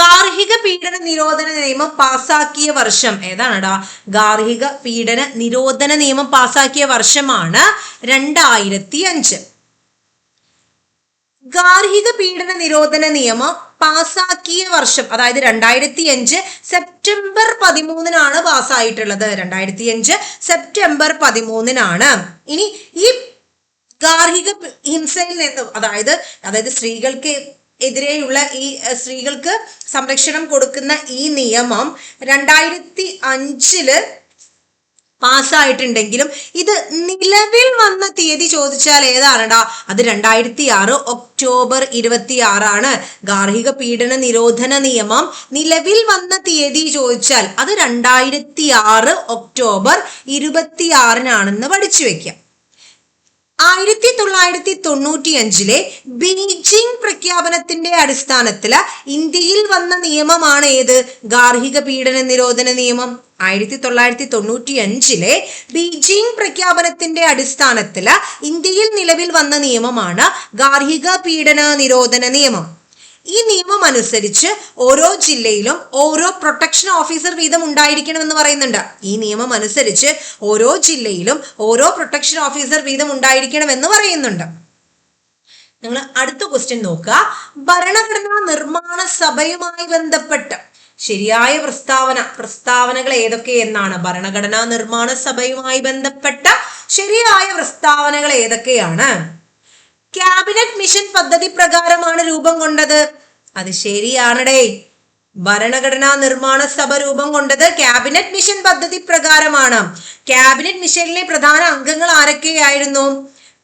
ഗാർഹിക പീഡന നിരോധന നിയമം പാസാക്കിയ വർഷം ഏതാണടാ? ഗാർഹിക പീഡന നിരോധന നിയമം പാസാക്കിയ വർഷമാണ് 2005. ഗാർഹിക പീഡന നിരോധന നിയമം പാസാക്കിയ വർഷം അതായത് 2005 സെപ്റ്റംബർ 13 പാസ്സായിട്ടുള്ളത്. 2005 സെപ്റ്റംബർ 13. ഇനി ഈ ഗാർഹിക ഹിംസയിൽ നിന്ന് അതായത് സ്ത്രീകൾക്ക് എതിരെയുള്ള ഈ സ്ത്രീകൾക്ക് സംരക്ഷണം കൊടുക്കുന്ന ഈ നിയമം 2005 പാസ്സായിട്ടുണ്ടെങ്കിലും ഇത് നിലവിൽ വന്ന തീയതി ചോദിച്ചാൽ ഏതാണടാ? അത് 2006 ഒക്ടോബർ 26. ഗാർഹിക പീഡന നിരോധന നിയമം നിലവിൽ വന്ന തീയതി ചോദിച്ചാൽ അത് 2006 ഒക്ടോബർ 26 പഠിച്ചു വെക്കാം. 1995 ബീജിംഗ് പ്രഖ്യാപനത്തിന്റെ അടിസ്ഥാനത്തിൽ ഇന്ത്യയിൽ വന്ന നിയമമാണ് ഏത്? ഗാർഹിക പീഡന നിരോധന നിയമം. 1995 ബീജിംഗ് പ്രഖ്യാപനത്തിന്റെ അടിസ്ഥാനത്തിൽ ഇന്ത്യയിൽ നിലവിൽ വന്ന നിയമമാണ് ഗാർഹിക പീഡന നിരോധന നിയമം. ഈ നിയമം അനുസരിച്ച് ഓരോ ജില്ലയിലും ഓരോ പ്രൊട്ടക്ഷൻ ഓഫീസർ വീതം ഉണ്ടായിരിക്കണമെന്ന് പറയുന്നുണ്ട്. ഈ നിയമം അനുസരിച്ച് ഓരോ ജില്ലയിലും ഓരോ പ്രൊട്ടക്ഷൻ ഓഫീസർ വീതം ഉണ്ടായിരിക്കണമെന്ന് പറയുന്നുണ്ട്. നിങ്ങൾ അടുത്ത ക്വസ്റ്റ്യൻ നോക്കുക. ഭരണഘടനാ നിർമ്മാണ സഭയുമായി ബന്ധപ്പെട്ട് ശരിയായ പ്രസ്താവനകൾ ഏതൊക്കെ എന്നാണ്? ഭരണഘടനാ നിർമ്മാണ സഭയുമായി ബന്ധപ്പെട്ട ശരിയായ പ്രസ്താവനകൾ ഏതൊക്കെയാണ്? ക്യാബിനറ്റ് മിഷൻ പദ്ധതി പ്രകാരമാണ് രൂപം കൊണ്ടത്. അത് ശരിയാണടേ. ഭരണഘടനാ നിർമ്മാണ സഭ രൂപം കൊണ്ടത് ക്യാബിനറ്റ് മിഷൻ പദ്ധതി പ്രകാരമാണ്. ക്യാബിനറ്റ് മിഷനിലെ പ്രധാന അംഗങ്ങൾ ആരൊക്കെയായിരുന്നു?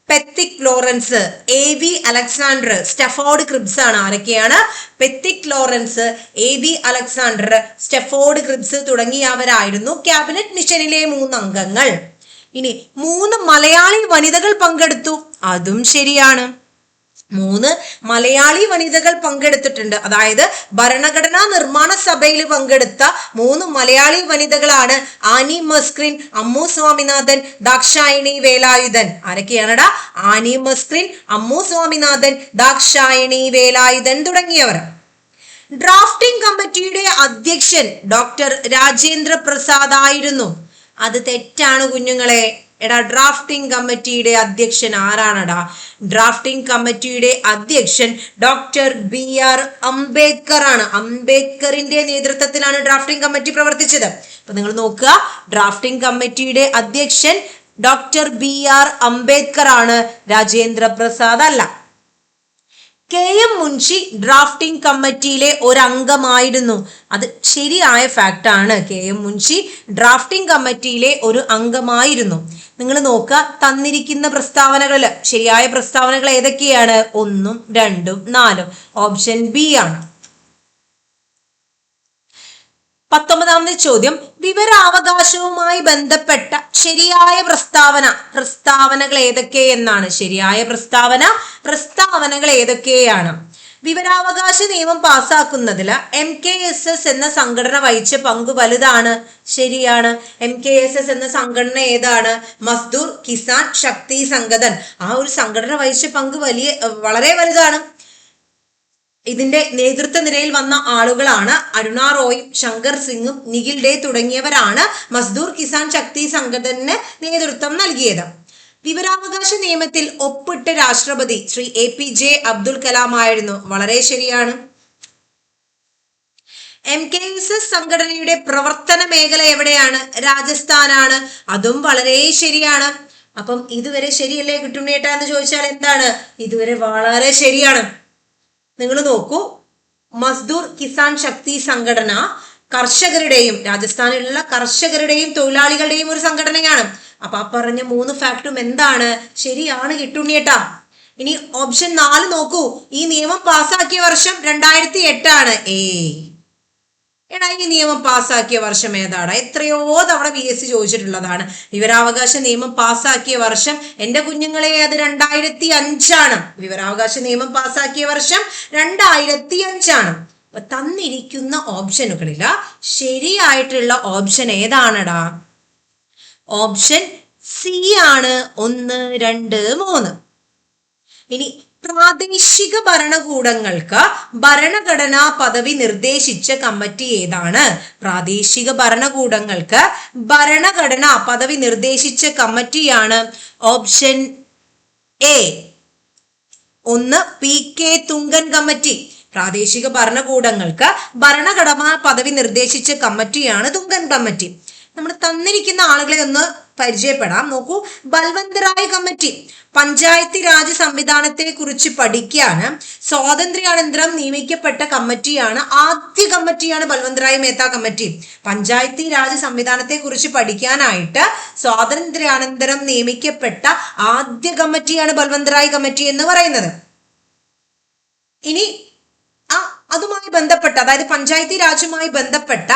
Pethick Lawrence, AV Alexander, Stafford Cripps ആണ്. ആരൊക്കെയാണ്? Pethick Lawrence, AV Alexander, Stafford Cripps തുടങ്ങിയവരായിരുന്നു ക്യാബിനറ്റ് മിഷനിലെ 3 അംഗങ്ങൾ. ഇനി 3 മലയാളി വനിതകൾ പങ്കെടുത്തു. അതും ശരിയാണ്. 3 മലയാളി വനിതകൾ പങ്കെടുത്തിട്ടുണ്ട്. അതായത് ഭരണഘടനാ നിർമ്മാണ സഭയിൽ പങ്കെടുത്ത 3 മലയാളി വനിതകളാണ് ആനി മസ്ക്രിൻ, അമ്മു സ്വാമിനാഥൻ, ദാക്ഷായണി വേലായുധൻ. ആരൊക്കെയാണടാ? ആനി മസ്ക്രിൻ, അമ്മു സ്വാമിനാഥൻ, ദാക്ഷായണി വേലായുധൻ തുടങ്ങിയവർ. ഡ്രാഫ്റ്റിംഗ് കമ്മിറ്റിയുടെ അധ്യക്ഷൻ ഡോക്ടർ രാജേന്ദ്ര പ്രസാദ് ആയിരുന്നു. അത് തെറ്റാണ് കുഞ്ഞുങ്ങളെ. ഡ്രാഫ്റ്റിംഗ് കമ്മിറ്റിയുടെ അധ്യക്ഷൻ ആരാണടാ? ഡ്രാഫ്റ്റിംഗ് കമ്മിറ്റിയുടെ അധ്യക്ഷൻ ഡോക്ടർ BR അംബേദ്കർ ആണ്. അംബേദ്കറിന്റെ നേതൃത്വത്തിലാണ് ഡ്രാഫ്റ്റിംഗ് കമ്മിറ്റി പ്രവർത്തിച്ചത്. അപ്പൊ നിങ്ങൾ നോക്കുക, ഡ്രാഫ്റ്റിംഗ് കമ്മിറ്റിയുടെ അധ്യക്ഷൻ ഡോക്ടർ BR അംബേദ്കർ ആണ്, രാജേന്ദ്ര പ്രസാദ് അല്ല. KM മുൻഷി ഡ്രാഫ്റ്റിംഗ് കമ്മിറ്റിയിലെ ഒരംഗമായിരുന്നു. അത് ശരിയായ ഫാക്റ്റ് ആണ്. KM മുൻഷി ഡ്രാഫ്റ്റിംഗ് കമ്മിറ്റിയിലെ ഒരു അംഗമായിരുന്നു. നിങ്ങൾ നോക്കുക, തന്നിരിക്കുന്ന പ്രസ്താവനകളിൽ ശരിയായ പ്രസ്താവനകൾ ഏതൊക്കെയാണ്? 1, 2, 4. ഓപ്ഷൻ B ആണ്. 19ാമത്തെ ചോദ്യം, വിവരാവകാശവുമായി ബന്ധപ്പെട്ട ശരിയായ പ്രസ്താവനകൾ ഏതൊക്കെ എന്നാണ്? ശരിയായ പ്രസ്താവനകൾ ഏതൊക്കെയാണ്? വിവരാവകാശ നിയമം പാസ്സാക്കുന്നതിൽ MKSS എന്ന സംഘടന വഹിച്ച പങ്ക് വലുതാണ്. ശരിയാണ്. MKSS എന്ന സംഘടന ഏതാണ്? മസ്ദൂർ കിസാൻ ശക്തി സംഗതൻ. ആ ഒരു സംഘടന വഹിച്ച പങ്ക് വളരെ വലുതാണ്. ഇതിന്റെ നേതൃത്വ നിരയിൽ വന്ന ആളുകളാണ് അരുണ റോയും ശങ്കർ സിംഗും നിഖിൽ ഡേ തുടങ്ങിയവരാണ് മസ്ദൂർ കിസാൻ ശക്തി സംഘടനന് നേതൃത്വം നൽകിയത്. വിവരാവകാശ നിയമത്തിൽ ഒപ്പിട്ട രാഷ്ട്രപതി ശ്രീ APJ അബ്ദുൽ കലാം ആയിരുന്നു. വളരെ ശരിയാണ്. MKSS സംഘടനയുടെ പ്രവർത്തന മേഖല എവിടെയാണ്? രാജസ്ഥാനാണ്. അതും വളരെ ശരിയാണ്. അപ്പം ഇതുവരെ ശരിയല്ലേ കിട്ടുണ്ണേട്ടാ എന്ന് ചോദിച്ചാൽ എന്താണ്? ഇതുവരെ വളരെ ശരിയാണ്. നിങ്ങൾ നോക്കൂ, മസ്ദൂർ കിസാൻ ശക്തി സംഘടന കർഷകരുടെയും രാജസ്ഥാനിലുള്ള കർഷകരുടെയും തൊഴിലാളികളുടെയും ഒരു സംഘടനയാണ്. അപ്പൊ ആ പറഞ്ഞ 3 ഫാക്ടും എന്താണ്? ശരിയാണ് കിട്ടുണ്ണിയേട്ടാ. ഇനി ഓപ്ഷൻ 4 നോക്കൂ. ഈ നിയമം പാസ്സാക്കിയ വർഷം 2008 ആണ്. എടാ ഈ നിയമം പാസ്സാക്കിയ വർഷം ഏതാണ്? എത്രയോ തവണ PSC ചോദിച്ചിട്ടുള്ളതാണ്. വിവരാവകാശ നിയമം പാസ്സാക്കിയ വർഷം എൻ്റെ കുഞ്ഞുങ്ങളെ അത് 2005 വിവരാവകാശ നിയമം പാസ്സാക്കിയ വർഷം 2005. തന്നിരിക്കുന്ന ഓപ്ഷനുകളിൽ ശരിയായിട്ടുള്ള ഓപ്ഷൻ ഏതാണടാ? ഓപ്ഷൻ സി ആണ് 1, 2, 3. ഇനി പ്രാദേശിക ഭരണകൂടങ്ങൾക്ക് ഭരണഘടനാ പദവി നിർദ്ദേശിച്ച കമ്മിറ്റി ഏതാണ്? പ്രാദേശിക ഭരണകൂടങ്ങൾക്ക് ഭരണഘടനാ പദവി നിർദ്ദേശിച്ച കമ്മിറ്റിയാണ് option A 1 PK Thungon committee. പ്രാദേശിക ഭരണകൂടങ്ങൾക്ക് ഭരണഘടനാ പദവി നിർദ്ദേശിച്ച കമ്മിറ്റിയാണ് തുങ്കൻ കമ്മിറ്റി. നമ്മൾ തന്നിരിക്കുന്ന ആളുകളെ ഒന്ന് പരിചയപ്പെടാം. നോക്കൂ, ബൽവന്ത് റായ് കമ്മിറ്റി പഞ്ചായത്തി രാജ് സംവിധാനത്തെ കുറിച്ച് പഠിക്കാൻ സ്വാതന്ത്ര്യാനന്തരം നിയമിക്കപ്പെട്ട കമ്മിറ്റിയാണ്. ആദ്യ കമ്മിറ്റിയാണ് ബൽവന്ത് റായ് മേത്ത കമ്മിറ്റി. പഞ്ചായത്തി രാജ് സംവിധാനത്തെ കുറിച്ച് പഠിക്കാനായിട്ട് സ്വാതന്ത്ര്യാനന്തരം നിയമിക്കപ്പെട്ട ആദ്യ കമ്മിറ്റിയാണ് ബൽവന്ത് റായ് കമ്മിറ്റി എന്ന് പറയുന്നത്. ഇനി അതുമായി ബന്ധപ്പെട്ട, അതായത് പഞ്ചായത്തി രാജുമായി ബന്ധപ്പെട്ട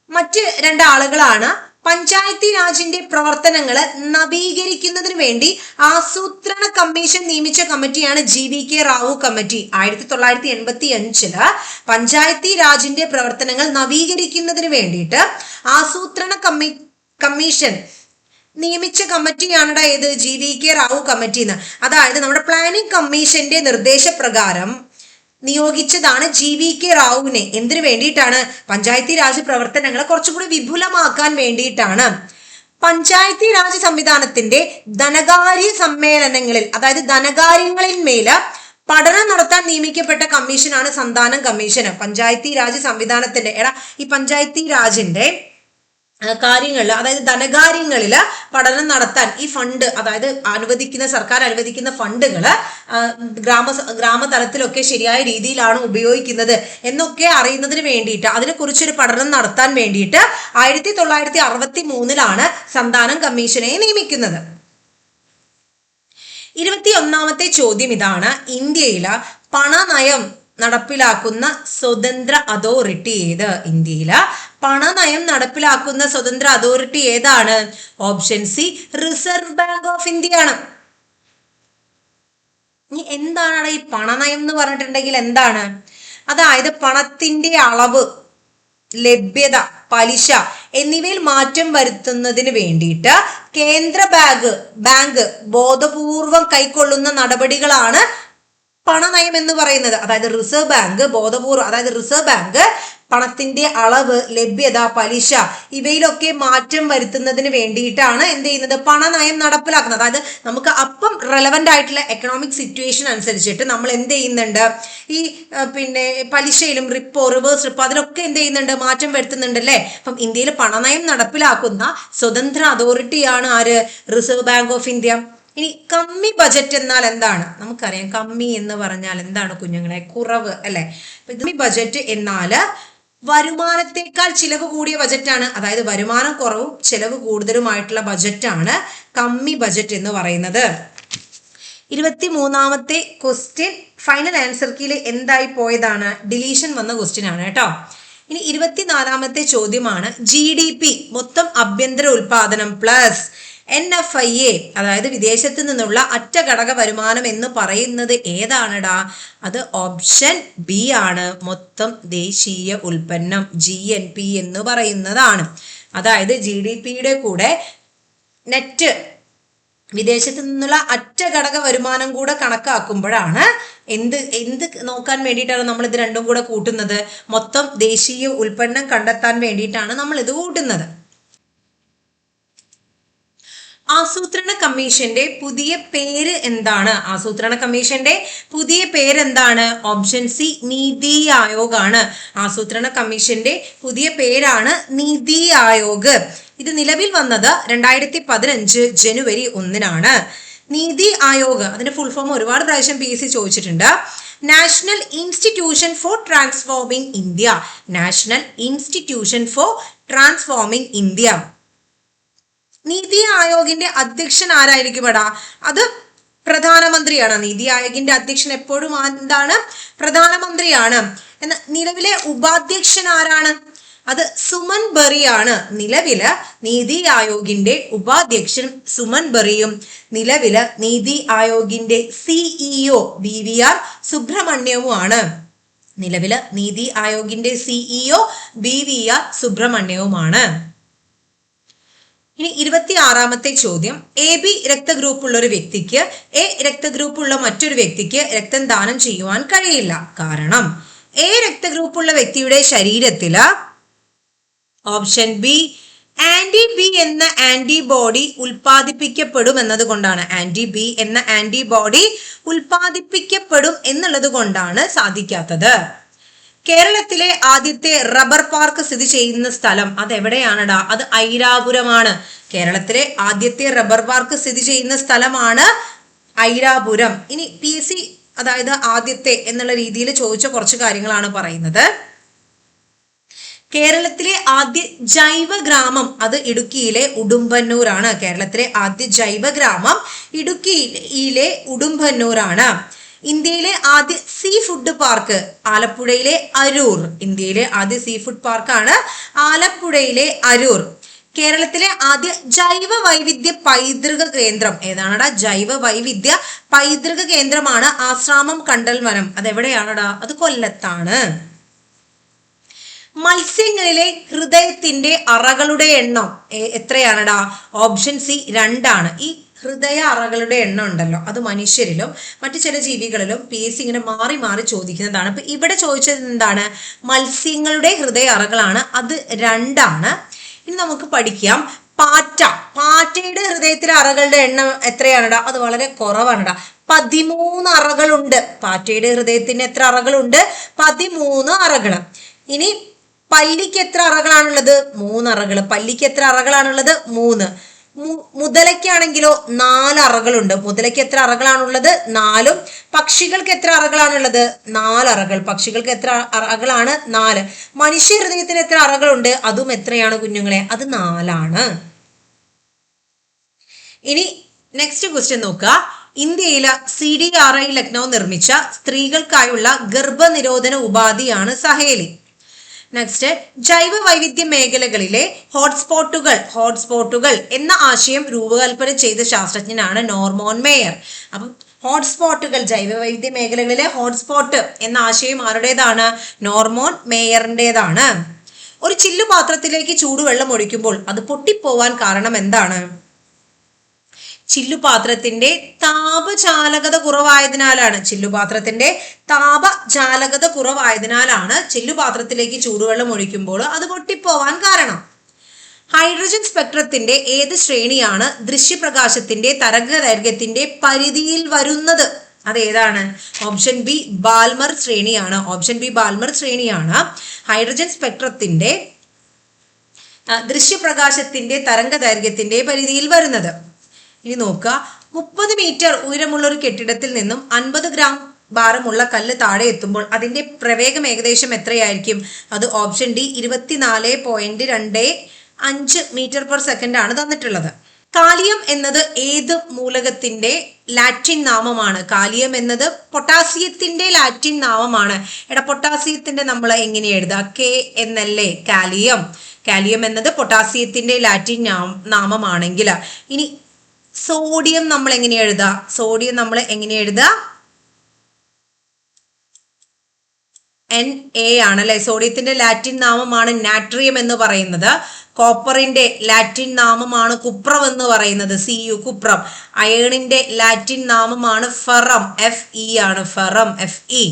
മറ്റ് 2 ആളുകളാണ് പഞ്ചായത്തി രാജിന്റെ പ്രവർത്തനങ്ങൾ നവീകരിക്കുന്നതിന് വേണ്ടി ആസൂത്രണ കമ്മീഷൻ നിയമിച്ച കമ്മിറ്റിയാണ് GVK റാവു കമ്മിറ്റി. 1985 പഞ്ചായത്തി രാജിന്റെ പ്രവർത്തനങ്ങൾ നവീകരിക്കുന്നതിന് വേണ്ടിയിട്ട് ആസൂത്രണ കമ്മീഷൻ നിയമിച്ച കമ്മിറ്റിയാണ് ഏത്? GVK റാവു കമ്മിറ്റി എന്ന്. അതായത് നമ്മുടെ പ്ലാനിംഗ് കമ്മീഷന്റെ നിർദ്ദേശപ്രകാരം നിയോഗിച്ചതാണ് GVK റാവുവിനെ. എന്തിനു വേണ്ടിയിട്ടാണ്? പഞ്ചായത്തി രാജ് പ്രവർത്തനങ്ങളെ കുറച്ചുകൂടി വിപുലമാക്കാൻ വേണ്ടിയിട്ടാണ്. പഞ്ചായത്തി രാജ് സംവിധാനത്തിന്റെ ധനകാര്യ സമ്മേളനങ്ങളിൽ, അതായത് ധനകാര്യങ്ങളിന്മേൽ പഠനം നടത്താൻ നിയമിക്കപ്പെട്ട കമ്മീഷനാണ് സന്താനം കമ്മീഷൻ. പഞ്ചായത്തി രാജ് സംവിധാനത്തിന്റെ ഈ പഞ്ചായത്തി രാജിന്റെ കാര്യങ്ങളിൽ, അതായത് ധനകാര്യങ്ങളിൽ പഠനം നടത്താൻ ഈ ഫണ്ട്, അതായത് സർക്കാർ അനുവദിക്കുന്ന ഫണ്ടുകൾ ഗ്രാമതലത്തിലൊക്കെ ശരിയായ രീതിയിലാണ് ഉപയോഗിക്കുന്നത് എന്നൊക്കെ അറിയുന്നതിന് വേണ്ടിയിട്ട്, അതിനെക്കുറിച്ചൊരു പഠനം നടത്താൻ വേണ്ടിയിട്ട് 1963 സന്താനം കമ്മീഷനെ നിയമിക്കുന്നത്. 21ാമത്തെ ചോദ്യം ഇതാണ്: ഇന്ത്യയിൽ പണനയം നടപ്പിലാക്കുന്ന സ്വതന്ത്ര അതോറിറ്റി ഏത്? ഇന്ത്യയില് പണനയം നടപ്പിലാക്കുന്ന സ്വതന്ത്ര അതോറിറ്റി ഏതാണ്? Option C reserve bank of India ആണ്. ഇനി എന്താണ് ഈ പണനയം എന്ന് പറഞ്ഞിട്ടുണ്ടെങ്കിൽ എന്താണ്? അതായത് പണത്തിന്റെ അളവ്, ലഭ്യത, പലിശ എന്നിവയിൽ മാറ്റം വരുത്തുന്നതിന് വേണ്ടിയിട്ട് കേന്ദ്ര ബാങ്ക് ബോധപൂർവം കൈക്കൊള്ളുന്ന നടപടികളാണ് പണനയം എന്ന് പറയുന്നത്. അതായത് റിസർവ് ബാങ്ക് പണത്തിന്റെ അളവ്, ലഭ്യത, പലിശ ഇവയിലൊക്കെ മാറ്റം വരുത്തുന്നതിന് വേണ്ടിയിട്ടാണ് എന്ത് ചെയ്യുന്നത്? പണനയം നടപ്പിലാക്കുന്നത്. അതായത് നമുക്ക് അപ്പം റെലവൻ്റ് ആയിട്ടുള്ള എക്കണോമിക് സിറ്റുവേഷൻ അനുസരിച്ചിട്ട് നമ്മൾ എന്ത് ചെയ്യുന്നുണ്ട്? ഈ പലിശയിലും റിവേഴ്സ് റിപ്പോ അതിലൊക്കെ എന്ത് ചെയ്യുന്നുണ്ട്? മാറ്റം വരുത്തുന്നുണ്ട് അല്ലേ? അപ്പം ഇന്ത്യയിൽ പണനയം നടപ്പിലാക്കുന്ന സ്വതന്ത്ര അതോറിറ്റിയാണ് ആര്? Reserve bank of India. ഇനി കമ്മി ബജറ്റ് എന്നാൽ എന്താണ്? നമുക്കറിയാം കമ്മി എന്ന് പറഞ്ഞാൽ എന്താണ് കുഞ്ഞുങ്ങളെ? കുറവ് അല്ലെ? കമ്മി ബജറ്റ് എന്നാൽ വരുമാനത്തെക്കാൾ ചിലവ് കൂടിയ ബജറ്റാണ്. അതായത് വരുമാനം കുറവും ചിലവ് കൂടുതലുമായിട്ടുള്ള ബജറ്റാണ് കമ്മി ബജറ്റ് എന്ന് പറയുന്നത്. 23ാമത്തെ ക്വസ്റ്റ്യൻ ഫൈനൽ ആൻസർ കീയിൽ എന്തായി പോയതാണ്? ഡിലീഷൻ വന്ന ക്വസ്റ്റ്യൻ ആണ് കേട്ടോ. ഇനി 24ാമത്തെ ചോദ്യമാണ്: GDP മൊത്തം ആഭ്യന്തര ഉൽപാദനം പ്ലസ് NFIA, അതായത് വിദേശത്ത് നിന്നുള്ള അറ്റ ഘടക വരുമാനം എന്ന് പറയുന്നത് ഏതാണടാ? അത് ഓപ്ഷൻ ബി ആണ്. മൊത്തം ദേശീയ ഉൽപ്പന്നം GNP എന്ന് പറയുന്നതാണ്. അതായത് GDPയുടെ കൂടെ നെറ്റ് വിദേശത്ത് നിന്നുള്ള അറ്റ ഘടക വരുമാനം കൂടെ കണക്കാക്കുമ്പോഴാണ് എന്ത് നോക്കാൻ വേണ്ടിയിട്ടാണ് നമ്മൾ ഇത് രണ്ടും കൂടെ കൂട്ടുന്നത്? മൊത്തം ദേശീയ ഉൽപ്പന്നം കണ്ടെത്താൻ വേണ്ടിയിട്ടാണ് നമ്മൾ ഇത് കൂട്ടുന്നത്. ആസൂത്രണ കമ്മീഷന്റെ പുതിയ പേര് എന്താണ്? ഓപ്ഷൻ സി നീതി ആയോഗ് ആണ്. ആസൂത്രണ കമ്മീഷന്റെ പുതിയ പേരാണ് നീതി ആയോഗ്. ഇത് നിലവിൽ വന്നത് 2015 ജനുവരി 1 നീതി ആയോഗ് അതിന്റെ ഫുൾ ഫോം ഒരുപാട് പ്രാവശ്യം PSC ചോദിച്ചിട്ടുണ്ട്. National institution for transforming India. നീതി ആയോഗിന്റെ അധ്യക്ഷൻ ആരായിരിക്കും എടാ? അത് പ്രധാനമന്ത്രിയാണ്. നീതി ആയോഗിന്റെ അധ്യക്ഷൻ എപ്പോഴും എന്താണ്? പ്രധാനമന്ത്രിയാണ്. നിലവിലെ ഉപാധ്യക്ഷൻ ആരാണ്? അത് സുമൻ ബറിയാണ്. നിലവില് നീതി ആയോഗിന്റെ ഉപാധ്യക്ഷൻ സുമൻ ബറിയും നിലവില് നീതി ആയോഗിന്റെ CEO BVR സുബ്രഹ്മണ്യവുമാണ്. നിലവില് നീതി ആയോഗിന്റെ CEO BVR സുബ്രഹ്മണ്യവുമാണ്. ഇനി 26ാമത്തെ ചോദ്യം, AB രക്തഗ്രൂപ്പുള്ള ഒരു വ്യക്തിക്ക് A രക്തഗ്രൂപ്പുള്ള മറ്റൊരു വ്യക്തിക്ക് രക്തം ദാനം ചെയ്യുവാൻ കഴിയില്ല. കാരണം A രക്തഗ്രൂപ്പുള്ള വ്യക്തിയുടെ ശരീരത്തില് ഓപ്ഷൻ ബി ആന്റി ബി എന്ന ആന്റിബോഡി ഉൽപ്പാദിപ്പിക്കപ്പെടും എന്നതുകൊണ്ടാണ്. ആന്റി ബി എന്ന ആന്റിബോഡി ഉൽപ്പാദിപ്പിക്കപ്പെടും എന്നുള്ളത് കൊണ്ടാണ് സാധിക്കാത്തത്. കേരളത്തിലെ ആദ്യത്തെ റബ്ബർ പാർക്ക് സ്ഥിതി ചെയ്യുന്ന സ്ഥലം അതെവിടെയാണടാ? അത് ഐരാപുരമാണ്. കേരളത്തിലെ ആദ്യത്തെ റബ്ബർ പാർക്ക് സ്ഥിതി ചെയ്യുന്ന സ്ഥലമാണ് ഐരാപുരം. ഇനി PSC അതായത് ആദ്യത്തെ എന്നുള്ള രീതിയിൽ ചോദിച്ച കുറച്ച് കാര്യങ്ങളാണ് പറയുന്നത്. കേരളത്തിലെ ആദ്യ ജൈവ ഗ്രാമം അത് ഇടുക്കിയിലെ ഉടുമ്പന്നൂരാണ്. കേരളത്തിലെ ആദ്യ ജൈവ ഗ്രാമം ഇടുക്കിയിലെ ഉടുമ്പന്നൂരാണ്. ഇന്ത്യയിലെ ആദ്യ സീ ഫുഡ് പാർക്ക് ആലപ്പുഴയിലെ അരൂർ. ഇന്ത്യയിലെ ആദ്യ സീ ഫുഡ് പാർക്കാണ് ആലപ്പുഴയിലെ അരൂർ. കേരളത്തിലെ ആദ്യ ജൈവ വൈവിധ്യ പൈതൃക കേന്ദ്രം ഏതാണടാ? ജൈവ വൈവിധ്യ പൈതൃക കേന്ദ്രമാണ് ആശ്രാമം കണ്ടൽ വനം. അതെവിടെയാണടാ? അത് കൊല്ലത്താണ്. മത്സ്യങ്ങളിലെ ഹൃദയത്തിന്റെ അറകളുടെ എണ്ണം എത്രയാണടാ? ഓപ്ഷൻ സി 2 ഈ ഹൃദയ അറകളുടെ എണ്ണം ഉണ്ടല്ലോ, അത് മനുഷ്യരിലും മറ്റു ചില ജീവികളിലും PSC ഇങ്ങനെ മാറി മാറി ചോദിക്കുന്നതാണ്. അപ്പൊ ഇവിടെ ചോദിച്ചത് എന്താണ്? മത്സ്യങ്ങളുടെ ഹൃദയ അറകളാണ്, അത് 2. ഇനി നമുക്ക് പഠിക്കാം പാറ്റയുടെ ഹൃദയത്തിലെ അറകളുടെ എണ്ണം എത്രയാണടാ? അത് വളരെ കുറവാണടാ, 13 അറകളുണ്ട്. പാറ്റയുടെ ഹൃദയത്തിന് എത്ര അറകളുണ്ട്? 13 അറകൾ. ഇനി പല്ലിക്ക് എത്ര അറകളാണുള്ളത്? 3 അറകൾ. പല്ലിക്ക് എത്ര അറകളാണുള്ളത്? 3. മുതലയ്ക്കാണെങ്കിലോ 4 അറകളുണ്ട്. മുതലയ്ക്ക് എത്ര അറകളാണുള്ളത്? 4. പക്ഷികൾക്ക് എത്ര അറകളാണുള്ളത്? 4 അറകൾ. പക്ഷികൾക്ക് എത്ര അറകളാണ്? 4. മനുഷ്യ ഹൃദയത്തിന് എത്ര അറകളുണ്ട്? അതും എത്രയാണ് കുഞ്ഞുങ്ങളെ? അത് 4. ഇനി നെക്സ്റ്റ് ക്വസ്റ്റ്യൻ നോക്കുക. ഇന്ത്യയിലെ CDRI ലക്നൗ നിർമ്മിച്ച സ്ത്രീകൾക്കായുള്ള ഗർഭനിരോധന ഉപാധിയാണ് സഹേലി. നെക്സ്റ്റ്, ജൈവ വൈവിധ്യ മേഖലകളിലെ ഹോട്ട്സ്പോട്ടുകൾ എന്ന ആശയം രൂപകൽപ്പന ചെയ്ത ശാസ്ത്രജ്ഞനാണ് നോർമൻ മേയർ. അപ്പം ഹോട്ട്സ്പോട്ടുകൾ, ജൈവ വൈവിധ്യ മേഖലകളിലെ ഹോട്ട്സ്പോട്ട് എന്ന ആശയം ആരുടേതാണ്? നോർമൻ മേയറിൻ്റെതാണ്. ഒരു ചില്ലുപാത്രത്തിലേക്ക് ചൂടുവെള്ളം ഒഴിക്കുമ്പോൾ അത് പൊട്ടിപ്പോവാൻ കാരണം എന്താണ്? ചില്ലുപാത്രത്തിന്റെ താപചാലകത കുറവായതിനാലാണ്. ചില്ലുപാത്രത്തിലേക്ക് ചൂടുവെള്ളം ഒഴിക്കുമ്പോൾ അത് പൊട്ടിപ്പോവാൻ കാരണം. ഹൈഡ്രജൻ സ്പെക്ട്രത്തിന്റെ ഏത് ശ്രേണിയാണ് ദൃശ്യപ്രകാശത്തിന്റെ തരംഗദൈർഘ്യത്തിന്റെ പരിധിയിൽ വരുന്നത്? അതേതാണ്? ഓപ്ഷൻ ബി ബാൽമർ ശ്രേണിയാണ്. ഹൈഡ്രജൻ സ്പെക്ട്രത്തിന്റെ ദൃശ്യപ്രകാശത്തിന്റെ തരംഗദൈർഘ്യത്തിന്റെ പരിധിയിൽ വരുന്നത്. ഇനി നോക്കുക, 30 മീറ്റർ ഉയരമുള്ള ഒരു കെട്ടിടത്തിൽ നിന്നും 50 ഗ്രാം ഭാരമുള്ള കല്ല് താഴെ എത്തുമ്പോൾ അതിന്റെ പ്രവേഗം ഏകദേശം എത്രയായിരിക്കും? അത് ഓപ്ഷൻ ഡി 24.25 മീറ്റർ/സെക്കൻഡ് ആണ് തന്നിട്ടുള്ളത്. കാലിയം എന്നത് ഏത് മൂലകത്തിന്റെ ലാറ്റിൻ നാമമാണ്? കാലിയം എന്നത് പൊട്ടാസ്യത്തിന്റെ ലാറ്റിൻ നാമമാണ്. പൊട്ടാസ്യത്തിന്റെ നമ്മൾ എങ്ങനെ എഴുതുക? KNLA, കാലിയം എന്നത് പൊട്ടാസ്യത്തിന്റെ ലാറ്റിൻ നാമമാണെങ്കിൽ, ഇനി സോഡിയം നമ്മൾ എങ്ങനെ എഴുതുക? Na ആണല്ലേ. സോഡിയത്തിന്റെ ലാറ്റിൻ നാമമാണ് നാട്രിയം എന്ന് പറയുന്നത്. കോപ്പറിന്റെ ലാറ്റിൻ നാമമാണ് കുപ്രം എന്ന് പറയുന്നത്, Cu, കുപ്രം. അയേണിന്റെ ലാറ്റിൻ നാമമാണ് ഫെറം, Fe ആണ്, ഫെറം, Fe.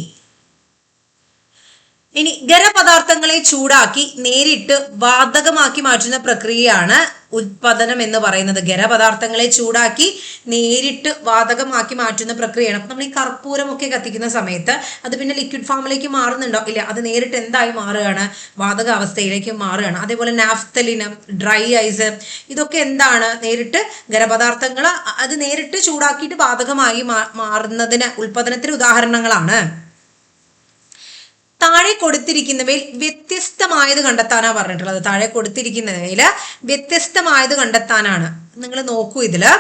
ഇനി ഖരപദാർത്ഥങ്ങളെ ചൂടാക്കി നേരിട്ട് വാതകമാക്കി മാറ്റുന്ന പ്രക്രിയയാണ് ഉത്പാദനം എന്ന് പറയുന്നത്. ഖരപദാർത്ഥങ്ങളെ ചൂടാക്കി നേരിട്ട് വാതകമാക്കി മാറ്റുന്ന പ്രക്രിയയാണ്. അപ്പൊ നമ്മൾ ഈ കർപ്പൂരമൊക്കെ കത്തിക്കുന്ന സമയത്ത് അത് പിന്നെ ലിക്വിഡ് ഫോമിലേക്ക് മാറുന്നുണ്ടോ? ഇല്ല, അത് നേരിട്ട് എന്തായി മാറുകയാണ്? വാതക അവസ്ഥയിലേക്ക് മാറുകയാണ്. അതേപോലെ നാഫ്തലിന്, ഡ്രൈ ഐസ്, ഇതൊക്കെ എന്താണ്? നേരിട്ട് ഖരപദാർത്ഥങ്ങൾ അത് നേരിട്ട് ചൂടാക്കിയിട്ട് വാതകമായി മാറുന്നതിന് ഉൽപാദനത്തിന് ഉദാഹരണങ്ങളാണ്. താഴെ കൊടുത്തിരിക്കുന്നവയിൽ വ്യത്യസ്തമായത് കണ്ടെത്താനാണ് പറഞ്ഞിട്ടുള്ളത്. താഴെ കൊടുത്തിരിക്കുന്നവയിൽ വ്യത്യസ്തമായത് കണ്ടെത്താനാണ്. നിങ്ങൾ നോക്കൂ, ഇതില്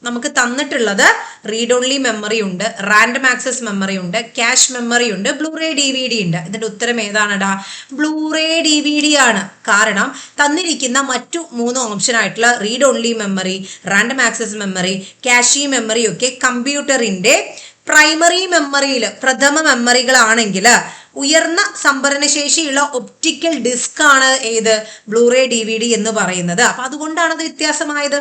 നമുക്ക് തന്നിട്ടുള്ളത് റീഡ് ഓൺലി മെമ്മറി ഉണ്ട്, റാൻഡം ആക്സസ് മെമ്മറി ഉണ്ട്, ക്യാഷ് മെമ്മറി ഉണ്ട്, ബ്ലൂറേ DVD ഉണ്ട്. ഇതിന്റെ ഉത്തരം ഏതാണടാ? ബ്ലൂറേ DVD ആണ്. കാരണം തന്നിരിക്കുന്ന മറ്റു 3 ഓപ്ഷൻ ആയിട്ടുള്ള read only memory, random access memory, cache memory ഒക്കെ കമ്പ്യൂട്ടറിന്റെ പ്രൈമറി മെമ്മറിയിൽ പ്രഥമ മെമ്മറികളാണെങ്കിൽ ഉയർന്ന സംഭരണശേഷിയുള്ള ഒപ്റ്റിക്കൽ ഡിസ്ക് ആണ് ഏത്? ബ്ലൂറേ DVD എന്ന് പറയുന്നത്. അപ്പൊ അതുകൊണ്ടാണ് അത് വ്യത്യാസമായത്.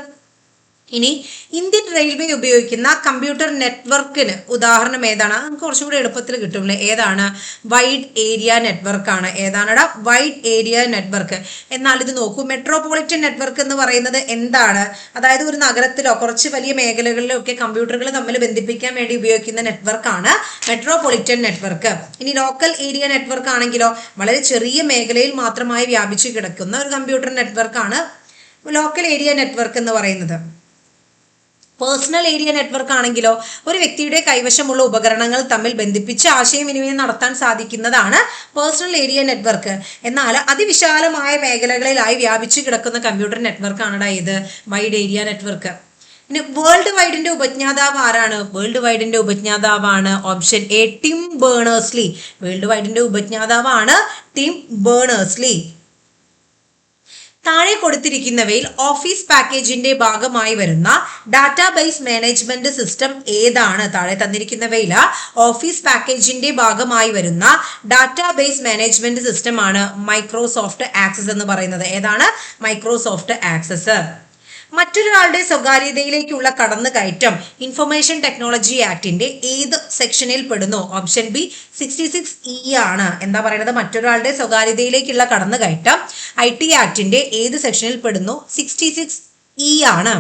ഇനി ഇന്ത്യൻ റെയിൽവേ ഉപയോഗിക്കുന്ന കമ്പ്യൂട്ടർ നെറ്റ്വർക്കിന് ഉദാഹരണം ഏതാണ്? നമുക്ക് കുറച്ചും കൂടി എളുപ്പത്തിൽ കിട്ടുമല്ലേ. ഏതാണ്? വൈഡ് ഏരിയ നെറ്റ്വർക്ക് ആണ്. ഏതാണടാ? Wide area network. എന്നാൽ ഇത് നോക്കൂ, മെട്രോപൊളിറ്റൻ നെറ്റ്വർക്ക് എന്ന് പറയുന്നത് എന്താണ്? അതായത് ഒരു നഗരത്തിലോ കുറച്ച് വലിയ മേഖലകളിലോ ഒക്കെ കമ്പ്യൂട്ടറുകൾ തമ്മിൽ ബന്ധിപ്പിക്കാൻ വേണ്ടി ഉപയോഗിക്കുന്ന നെറ്റ്വർക്കാണ് മെട്രോപൊളിറ്റൻ നെറ്റ്വർക്ക്. ഇനി ലോക്കൽ ഏരിയ നെറ്റ്വർക്ക് ആണെങ്കിലോ വളരെ ചെറിയ മേഖലയിൽ മാത്രമായി വ്യാപിച്ചു കിടക്കുന്ന ഒരു കമ്പ്യൂട്ടർ നെറ്റ്വർക്കാണ് ലോക്കൽ ഏരിയ നെറ്റ്വർക്ക് എന്ന് പറയുന്നത്. പേഴ്സണൽ ഏരിയ നെറ്റ്വർക്ക് ആണെങ്കിലോ ഒരു വ്യക്തിയുടെ കൈവശമുള്ള ഉപകരണങ്ങൾ തമ്മിൽ ബന്ധിപ്പിച്ച് ആശയവിനിമയം നടത്താൻ സാധിക്കുന്നതാണ് പേഴ്സണൽ ഏരിയ നെറ്റ്വർക്ക്. എന്നാൽ അതിവിശാലമായ മേഖലകളിലായി വ്യാപിച്ചു കിടക്കുന്ന കമ്പ്യൂട്ടർ നെറ്റ്വർക്ക് ആണ് ഇത് വൈഡ് ഏരിയ നെറ്റ്വർക്ക്. പിന്നെ വേൾഡ് വൈഡിന്റെ ഉപജ്ഞാതാവ് ആരാണ്? വേൾഡ് വൈഡിന്റെ ഉപജ്ഞാതാവാണ് option A Tim Berners Lee. World വൈഡിന്റെ ഉപജ്ഞാതാവാണ് ടിം ബേണേഴ്സ്ലി. താഴെ കൊടുത്തിരിക്കുന്നവയിൽ ഓഫീസ് പാക്കേജിന്റെ ഭാഗമായി വരുന്ന ഡാറ്റാബേസ് മാനേജ്മെന്റ് സിസ്റ്റം ഏതാണ്? താഴെ തന്നിരിക്കുന്നവയിൽ ഓഫീസ് പാക്കേജിന്റെ ഭാഗമായി വരുന്ന ഡാറ്റാബേസ് മാനേജ്മെന്റ് സിസ്റ്റം ആണ് മൈക്രോസോഫ്റ്റ് ആക്സസ് എന്ന് പറയുന്നത്. ഏതാണ്? Microsoft access. മറ്റൊരാളുടെ സ്വകാര്യതയിലേക്കുള്ള കടന്നുകയറ്റം ഇൻഫർമേഷൻ ടെക്നോളജി ആക്ടിന്റെ ഏത് സെക്ഷനിൽ പെടുന്നു? ഓപ്ഷൻ ബി 66E ആണ്. എന്താ പറയുന്നത്? മറ്റൊരാളുടെ സ്വകാര്യതയിലേക്കുള്ള കടന്നുകയറ്റം IT ആക്ടിന്റെ ഏത് സെക്ഷനിൽ പെടുന്നു? 66E ആണ്.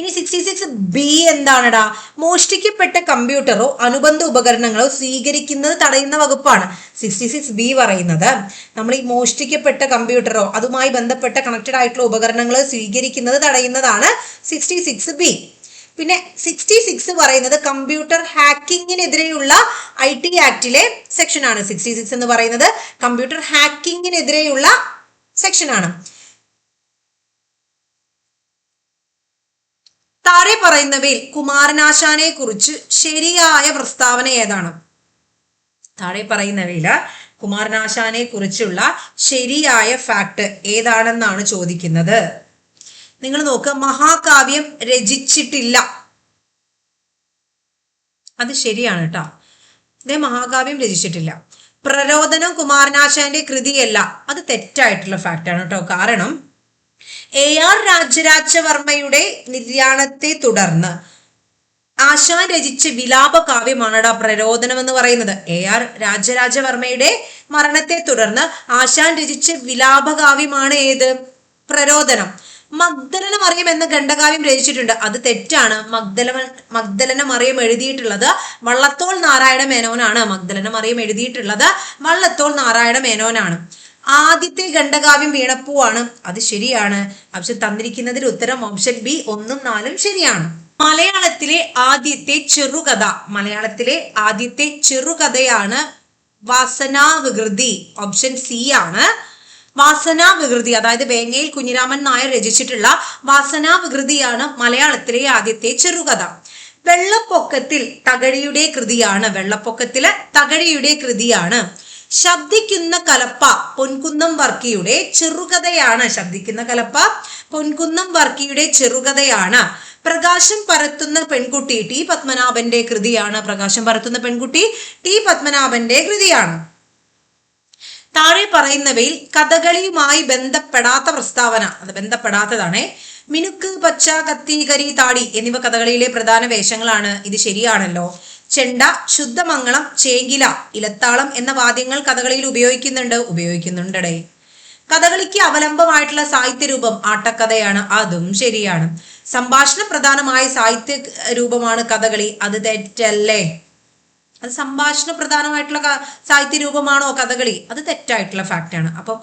ഇനി 66B എന്താണടാ? മോഷ്ടിക്കപ്പെട്ട കമ്പ്യൂട്ടറോ അനുബന്ധ ഉപകരണങ്ങളോ സ്വീകരിക്കുന്നത് തടയുന്ന വകുപ്പാണ് 66B പറയുന്നത്. നമ്മൾ ഈ മോഷ്ടിക്കപ്പെട്ട കമ്പ്യൂട്ടറോ അതുമായി ബന്ധപ്പെട്ട കണക്റ്റഡ് ആയിട്ടുള്ള ഉപകരണങ്ങൾ സ്വീകരിക്കുന്നത് തടയുന്നതാണ് 66B. പിന്നെ 66 പറയുന്നത് കമ്പ്യൂട്ടർ ഹാക്കിങ്ങിനെതിരെയുള്ള IT ആക്ടിലെ സെക്ഷനാണ്. 66 എന്ന് പറയുന്നത് കമ്പ്യൂട്ടർ ഹാക്കിങ്ങിനെതിരെയുള്ള സെക്ഷനാണ്. താഴെ പറയുന്നവയിൽ കുമാരനാശാനെ കുറിച്ച് ശരിയായ പ്രസ്താവന ഏതാണ്? താഴെ പറയുന്നവയിൽ കുമാരനാശാനെ കുറിച്ചുള്ള ശരിയായ ഫാക്ട് ഏതാണെന്നാണ് ചോദിക്കുന്നത്. നിങ്ങൾ നോക്കുക, മഹാകാവ്യം രചിച്ചിട്ടില്ല. അത് ശരിയാണ് കേട്ടോ. ഇതേ മഹാകാവ്യം രചിച്ചിട്ടില്ല. പ്രരോദനം കുമാരനാശാന്റെ കൃതിയല്ല. അത് തെറ്റായിട്ടുള്ള ഫാക്റ്റാണ് കേട്ടോ. കാരണം AR രാജരാജവർമ്മയുടെ നിര്യാണത്തെ തുടർന്ന് ആശാൻ രചിച്ച വിലാപ കാവ്യമാണടാ പ്രരോദനം എന്ന് പറയുന്നത്. AR രാജരാജവർമ്മയുടെ മരണത്തെ തുടർന്ന് ആശാൻ രചിച്ച വിലാപ കാവ്യമാണ് ഏത്? പ്രരോദനം. മഗ്ദലന മറിയം എന്ന ഖണ്ഡകാവ്യം രചിച്ചിട്ടുണ്ട്. അത് തെറ്റാണ്. മഗ്ദലന മറിയം എഴുതിയിട്ടുള്ളത് വള്ളത്തോൾ നാരായണ മേനോനാണ്. മഗ്ദലന മറിയം എഴുതിയിട്ടുള്ളത് വള്ളത്തോൾ നാരായണ മേനോനാണ്. ആദ്യത്തെ ഖണ്ഡകാവ്യം വീണപ്പൂവാണ്. അത് ശരിയാണ്. പക്ഷെ തന്നിരിക്കുന്നതിൽ ഉത്തരം ഓപ്ഷൻ ബി 1ഉം 4ഉം ശരിയാണ്. മലയാളത്തിലെ ആദ്യത്തെ ചെറുകഥയാണ് വാസനാവികൃതി. ഓപ്ഷൻ സി ആണ്. വാസനാവികൃതി, അതായത് വേങ്ങയിൽ കുഞ്ഞിരാമൻ നായർ രചിച്ചിട്ടുള്ള വാസനാവികൃതിയാണ് മലയാളത്തിലെ ആദ്യത്തെ ചെറുകഥ. വെള്ളപ്പൊക്കത്തിൽ തകഴിയുടെ കൃതിയാണ്. ശബ്ദിക്കുന്ന കലപ്പ പൊൻകുന്നം വർക്കിയുടെ ചെറുകഥയാണ്. പ്രകാശം പരത്തുന്ന പെൺകുട്ടി ടി പത്മനാഭന്റെ കൃതിയാണ്. താഴെ പറയുന്നവയിൽ കഥകളിയുമായി ബന്ധപ്പെടാത്ത പ്രസ്താവന, അത് ബന്ധപ്പെടാത്തതാണ്. മിനുക്ക്, പച്ച, കത്തി, കരി, താടി എന്നിവ കഥകളിയിലെ പ്രധാന വേഷങ്ങളാണ്. ഇത് ശരിയാണല്ലോ. ചെണ്ട, ശുദ്ധമംഗളം, ചേങ്കില, ഇലത്താളം എന്ന വാദ്യങ്ങൾ കഥകളിയിൽ ഉപയോഗിക്കുന്നുണ്ടേ. കഥകളിക്ക് അവലംബമായിട്ടുള്ള സാഹിത്യരൂപം ആട്ടക്കഥയാണ്. അതും ശരിയാണ്. സംഭാഷണ പ്രധാനമായ സാഹിത്യ രൂപമാണ് കഥകളി. അത് തെറ്റല്ലേ? അത് സംഭാഷണ പ്രധാനമായിട്ടുള്ള സാഹിത്യ രൂപമാണോ കഥകളി? അത് തെറ്റായിട്ടുള്ള ഫാക്റ്റാണ്. അപ്പം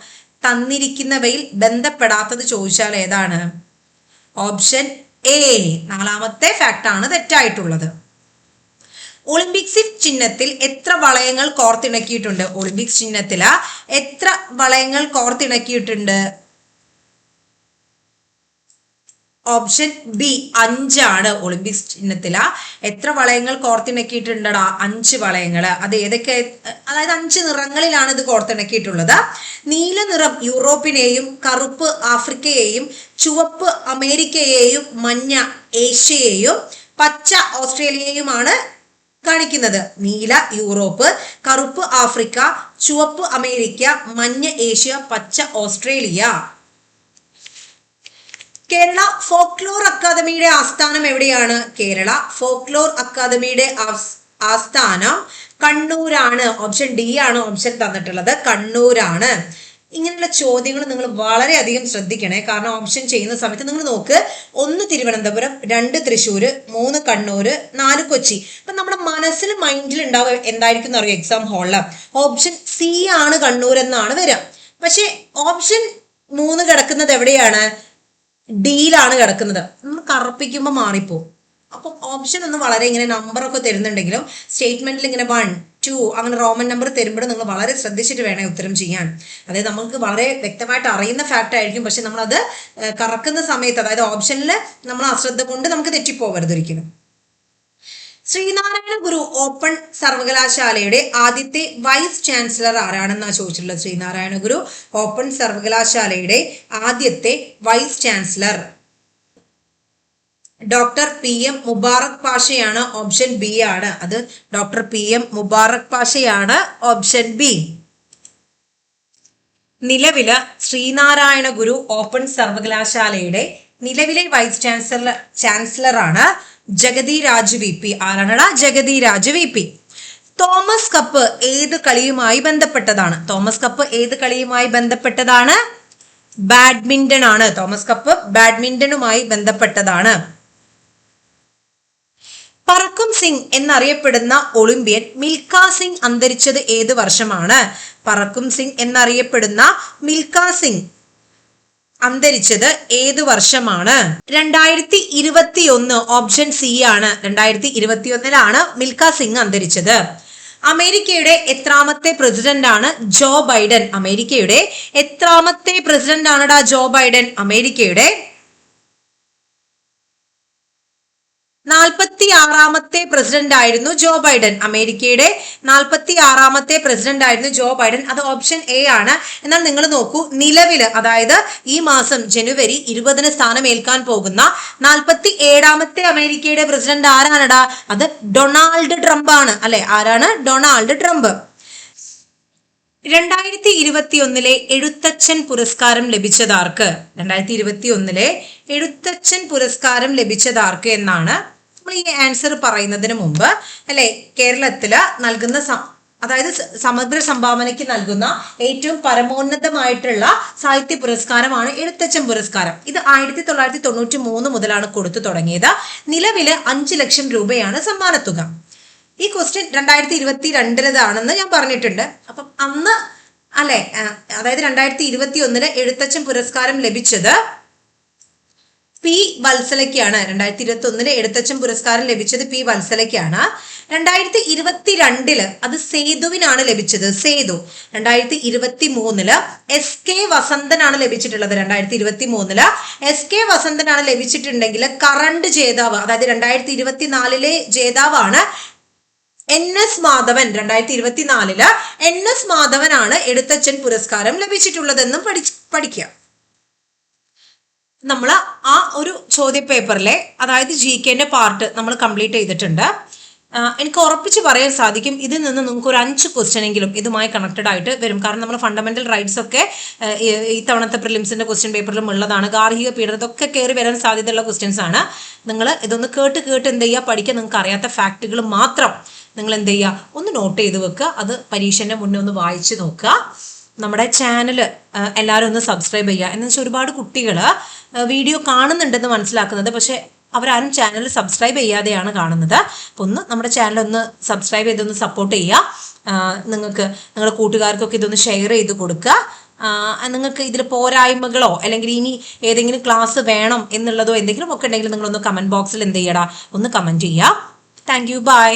തന്നിരിക്കുന്നവയിൽ ബന്ധപ്പെടാത്തത് ചോദിച്ചാൽ ഏതാണ്? ഓപ്ഷൻ എ 4ാമത്തെ ഫാക്റ്റാണ് തെറ്റായിട്ടുള്ളത്. ഒളിമ്പിക്സ് ചിഹ്നത്തിൽ എത്ര വളയങ്ങൾ കോർത്തിണക്കിയിട്ടുണ്ട്? ഒളിമ്പിക്സ് ചിഹ്നത്തിൽ എത്ര വളയങ്ങൾ കോർത്തിണക്കിയിട്ടുണ്ട്? ഓപ്ഷൻ ബി 5 ആണ്. ഒളിമ്പിക്സ് ചിഹ്നത്തില എത്ര വളയങ്ങൾ കോർത്തിണക്കിയിട്ടുണ്ടടാ? 5 വളയങ്ങൾ. അത് ഏതൊക്കെ? അതായത് 5 നിറങ്ങളിലാണ് ഇത് കോർത്തിണക്കിയിട്ടുള്ളത്. നീല നിറം യൂറോപ്പിനെയും, കറുപ്പ് ആഫ്രിക്കയെയും, ചുവപ്പ് അമേരിക്കയെയും, മഞ്ഞ ഏഷ്യയെയും, പച്ച ഓസ്ട്രേലിയയുമാണ് കാണിക്കുന്നത്. നീല യൂറോപ്പ്, കറുപ്പ് ആഫ്രിക്ക, ചുവപ്പ് അമേരിക്ക, മഞ്ഞ ഏഷ്യ, പച്ച ഓസ്ട്രേലിയ. കേരള ഫോക്ലോർ അക്കാദമിയുടെ ആസ്ഥാനം എവിടെയാണ്? കേരള ഫോക്ലോർ അക്കാദമിയുടെ ആസ്ഥാനം കണ്ണൂരാണ്. ഓപ്ഷൻ ഡി ആണ് ഓപ്ഷൻ തന്നിട്ടുള്ളത്, കണ്ണൂരാണ്. ഇങ്ങനെയുള്ള ചോദ്യങ്ങൾ നിങ്ങൾ വളരെയധികം ശ്രദ്ധിക്കണേ. കാരണം ഓപ്ഷൻ ചെയ്യുന്ന സമയത്ത് നിങ്ങൾ നോക്ക്, 1 തിരുവനന്തപുരം, 2 തൃശ്ശൂർ, 3 കണ്ണൂർ, 4 കൊച്ചി. അപ്പൊ നമ്മുടെ മനസ്സിൽ മൈൻഡിൽ ഉണ്ടാവുക എന്തായിരിക്കും അറിയാം? എക്സാം ഹാളില് ഓപ്ഷൻ സി ആണ് കണ്ണൂർ എന്നാണ് വരിക. പക്ഷെ ഓപ്ഷൻ 3 കിടക്കുന്നത് എവിടെയാണ്? ഡിയിലാണ് കിടക്കുന്നത്. നമ്മൾ കറപ്പിക്കുമ്പോൾ മാറിപ്പോവും. അപ്പം ഓപ്ഷൻ ഒന്ന് വളരെ ഇങ്ങനെ നമ്പറൊക്കെ തരുന്നുണ്ടെങ്കിലും സ്റ്റേറ്റ്മെന്റിൽ ഇങ്ങനെ 1, 2 അങ്ങനെ റോമൻ നമ്പർ തരുമ്പോഴും നിങ്ങൾ വളരെ ശ്രദ്ധിച്ചിട്ട് വേണേ ഉത്തരം ചെയ്യാൻ. അതായത് നമുക്ക് വളരെ വ്യക്തമായിട്ട് അറിയുന്ന ഫാക്റ്റ് ആയിരിക്കും, പക്ഷെ നമ്മളത് കറക്കുന്ന സമയത്ത്, അതായത് ഓപ്ഷനിൽ നമ്മൾ അശ്രദ്ധ കൊണ്ട് നമുക്ക് തെറ്റിപ്പോകരുത് ഒരിക്കലും. ശ്രീനാരായണ ഗുരു ഓപ്പൺ സർവകലാശാലയുടെ ആദ്യത്തെ വൈസ് ചാൻസലർ ആരാണെന്നാണ് ചോദിച്ചിട്ടുള്ളത്. ശ്രീനാരായണ ഗുരു ഓപ്പൺ സർവകലാശാലയുടെ ആദ്യത്തെ vice chancellor doctor PM Mubarak പാഷയാണ്. ഓപ്ഷൻ ബി ആണ്. അത് ഡോക്ടർ PM മുബാറക് പാഷയാണ്. Option B. നിലവില് ശ്രീനാരായണ ഗുരു ഓപ്പൺ സർവകലാശാലയുടെ നിലവിലെ വൈസ് ചാൻസലറാണ് ജഗതി രാജ് VP. ആരാണടാ? Jagathy Raj VP. Thomas cup ഏത് കളിയുമായി ബന്ധപ്പെട്ടതാണ്? തോമസ് കപ്പ് ഏത് കളിയുമായി ബന്ധപ്പെട്ടതാണ്? ബാഡ്മിന്റൺ ആണ്. തോമസ് കപ്പ് ബാഡ്മിന്റണുമായി ബന്ധപ്പെട്ടതാണ്. പറക്കും സിംഗ് എന്നറിയപ്പെടുന്ന ഒളിമ്പ്യൻ മിൽഖ സിംഗ് അന്തരിച്ചത് ഏത് വർഷമാണ്? പറക്കും സിംഗ് എന്നറിയപ്പെടുന്ന മിൽഖ സിംഗ് അന്തരിച്ചത് ഏത് വർഷമാണ്? 2021. ഓപ്ഷൻ സി ആണ്. 2021 മിൽഖ സിംഗ് അന്തരിച്ചത്. അമേരിക്കയുടെ എത്രാമത്തെ പ്രസിഡന്റ് ആണ് ജോ ബൈഡൻ? അമേരിക്കയുടെ എത്രാമത്തെ പ്രസിഡന്റ് ആണടാ ജോ ബൈഡൻ? അമേരിക്കയുടെ 46ാമത്തെ പ്രസിഡന്റ് ആയിരുന്നു ജോ ബൈഡൻ. അമേരിക്കയുടെ 46ാമത്തെ പ്രസിഡന്റ് ആയിരുന്നു ജോ ബൈഡൻ. അത് ഓപ്ഷൻ എ ആണ്. എന്നാൽ നിങ്ങൾ നോക്കൂ, നിലവില് അതായത് ഈ മാസം ജനുവരി 20 സ്ഥാനമേൽക്കാൻ പോകുന്ന 47ാമത്തെ അമേരിക്കയുടെ പ്രസിഡന്റ് ആരാണടാ? അത് ഡൊണാൾഡ് ട്രംപ് ആണ്. അല്ലെ, ആരാണ്? Donald Trump. 2021 എഴുത്തച്ഛൻ പുരസ്കാരം ലഭിച്ചതാർക്ക്? 2021 എഴുത്തച്ഛൻ പുരസ്കാരം ലഭിച്ചതാർക്ക് എന്നാണ് നമ്മൾ ഈ ആൻസർ പറയുന്നതിന് മുമ്പ് അല്ലെ, കേരളത്തില് നൽകുന്ന അതായത് സമഗ്ര സംഭാവനയ്ക്ക് നൽകുന്ന ഏറ്റവും പരമോന്നതമായിട്ടുള്ള സാഹിത്യ പുരസ്കാരമാണ് എഴുത്തച്ഛൻ പുരസ്കാരം. ഇത് 1993 മുതലാണ് കൊടുത്തു തുടങ്ങിയത്. നിലവില് 5 ലക്ഷം രൂപയാണ് സമ്മാനത്തുക. ഈ ക്വസ്റ്റ്യൻ 2022 ഞാൻ പറഞ്ഞിട്ടുണ്ട്. അപ്പം അന്ന് അല്ലെ, അതായത് 2021 എഴുത്തച്ഛൻ പുരസ്കാരം ലഭിച്ചത് പി വത്സലയ്ക്കാണ്. 2021 എഴുത്തച്ഛൻ പുരസ്കാരം ലഭിച്ചത് പി വത്സലയ്ക്കാണ്. 2022 അത് സേതുവിനാണ് ലഭിച്ചത്. സേതു. 2023 SK വസന്തനാണ് ലഭിച്ചിട്ടുള്ളത്. 2023 SK വസന്തനാണ് ലഭിച്ചിട്ടുണ്ടെങ്കിൽ കറണ്ട് ജേതാവ്, അതായത് 2024 ജേതാവാണ് NS മാധവൻ. 2024 NS മാധവനാണ് എഴുത്തച്ഛൻ പുരസ്കാരം ലഭിച്ചിട്ടുള്ളതെന്നും പഠിക്കുക. നമ്മൾ ആ ഒരു ചോദ്യ പേപ്പറിലെ അതായത് GKന്റെ പാർട്ട് നമ്മൾ കംപ്ലീറ്റ് ചെയ്തിട്ടുണ്ട്. എനിക്ക് ഉറപ്പിച്ച് പറയാൻ സാധിക്കും ഇതിൽ നിന്ന് നിങ്ങൾക്ക് ഒരു 5 ക്വസ്റ്റ്യൻ എങ്കിലും ഇതുമായി കണക്റ്റഡ് ആയിട്ട് വരും. കാരണം നമ്മൾ ഫണ്ടമെന്റൽ റൈറ്റ്സ് ഒക്കെ ഈ തവണത്തെ പ്രിലിംസിന്റെ ക്വസ്റ്റ്യൻ പേപ്പറിലും ഉള്ളതാണ്. ഗാർഹിക പീഡനം ഇതൊക്കെ കയറി വരാൻ സാധ്യതയുള്ള ക്വസ്റ്റ്യൻസ് ആണ്. നിങ്ങൾ ഇതൊന്ന് കേട്ട് എന്ത് ചെയ്യുക, പഠിക്കുക. നിങ്ങൾക്ക് അറിയാത്ത ഫാക്റ്റുകൾ മാത്രം നിങ്ങൾ എന്ത് ചെയ്യുക, ഒന്ന് നോട്ട് ചെയ്ത് വെക്കുക. അത് പരീക്ഷന്റെ മുന്നേ ഒന്ന് വായിച്ച് നോക്കുക. നമ്മുടെ ചാനൽ എല്ലാവരും ഒന്ന് സബ്സ്ക്രൈബ് ചെയ്യുക. എന്ന് വെച്ചാൽ ഒരുപാട് കുട്ടികൾ വീഡിയോ കാണുന്നുണ്ടെന്ന് മനസ്സിലാക്കുന്നത്, പക്ഷെ അവരാരും ചാനൽ സബ്സ്ക്രൈബ് ചെയ്യാതെയാണ് കാണുന്നത്. അപ്പോൾ ഒന്ന് നമ്മുടെ ചാനൽ ഒന്ന് സബ്സ്ക്രൈബ് ചെയ്തൊന്ന് സപ്പോർട്ട് ചെയ്യുക. നിങ്ങൾക്ക് നിങ്ങളുടെ കൂട്ടുകാർക്കൊക്കെ ഇതൊന്ന് ഷെയർ ചെയ്ത് കൊടുക്കുക. നിങ്ങൾക്ക് ഇതിൽ പോരായ്മകളോ അല്ലെങ്കിൽ ഇനി ഏതെങ്കിലും ക്ലാസ് വേണം എന്നുള്ളതോ എന്തെങ്കിലും ഒക്കെ ഉണ്ടെങ്കിൽ നിങ്ങളൊന്ന് കമൻറ്റ് ബോക്സിൽ എന്ത് ചെയ്യടാ, ഒന്ന് കമൻറ്റ് ചെയ്യുക. Thank you. ബൈ.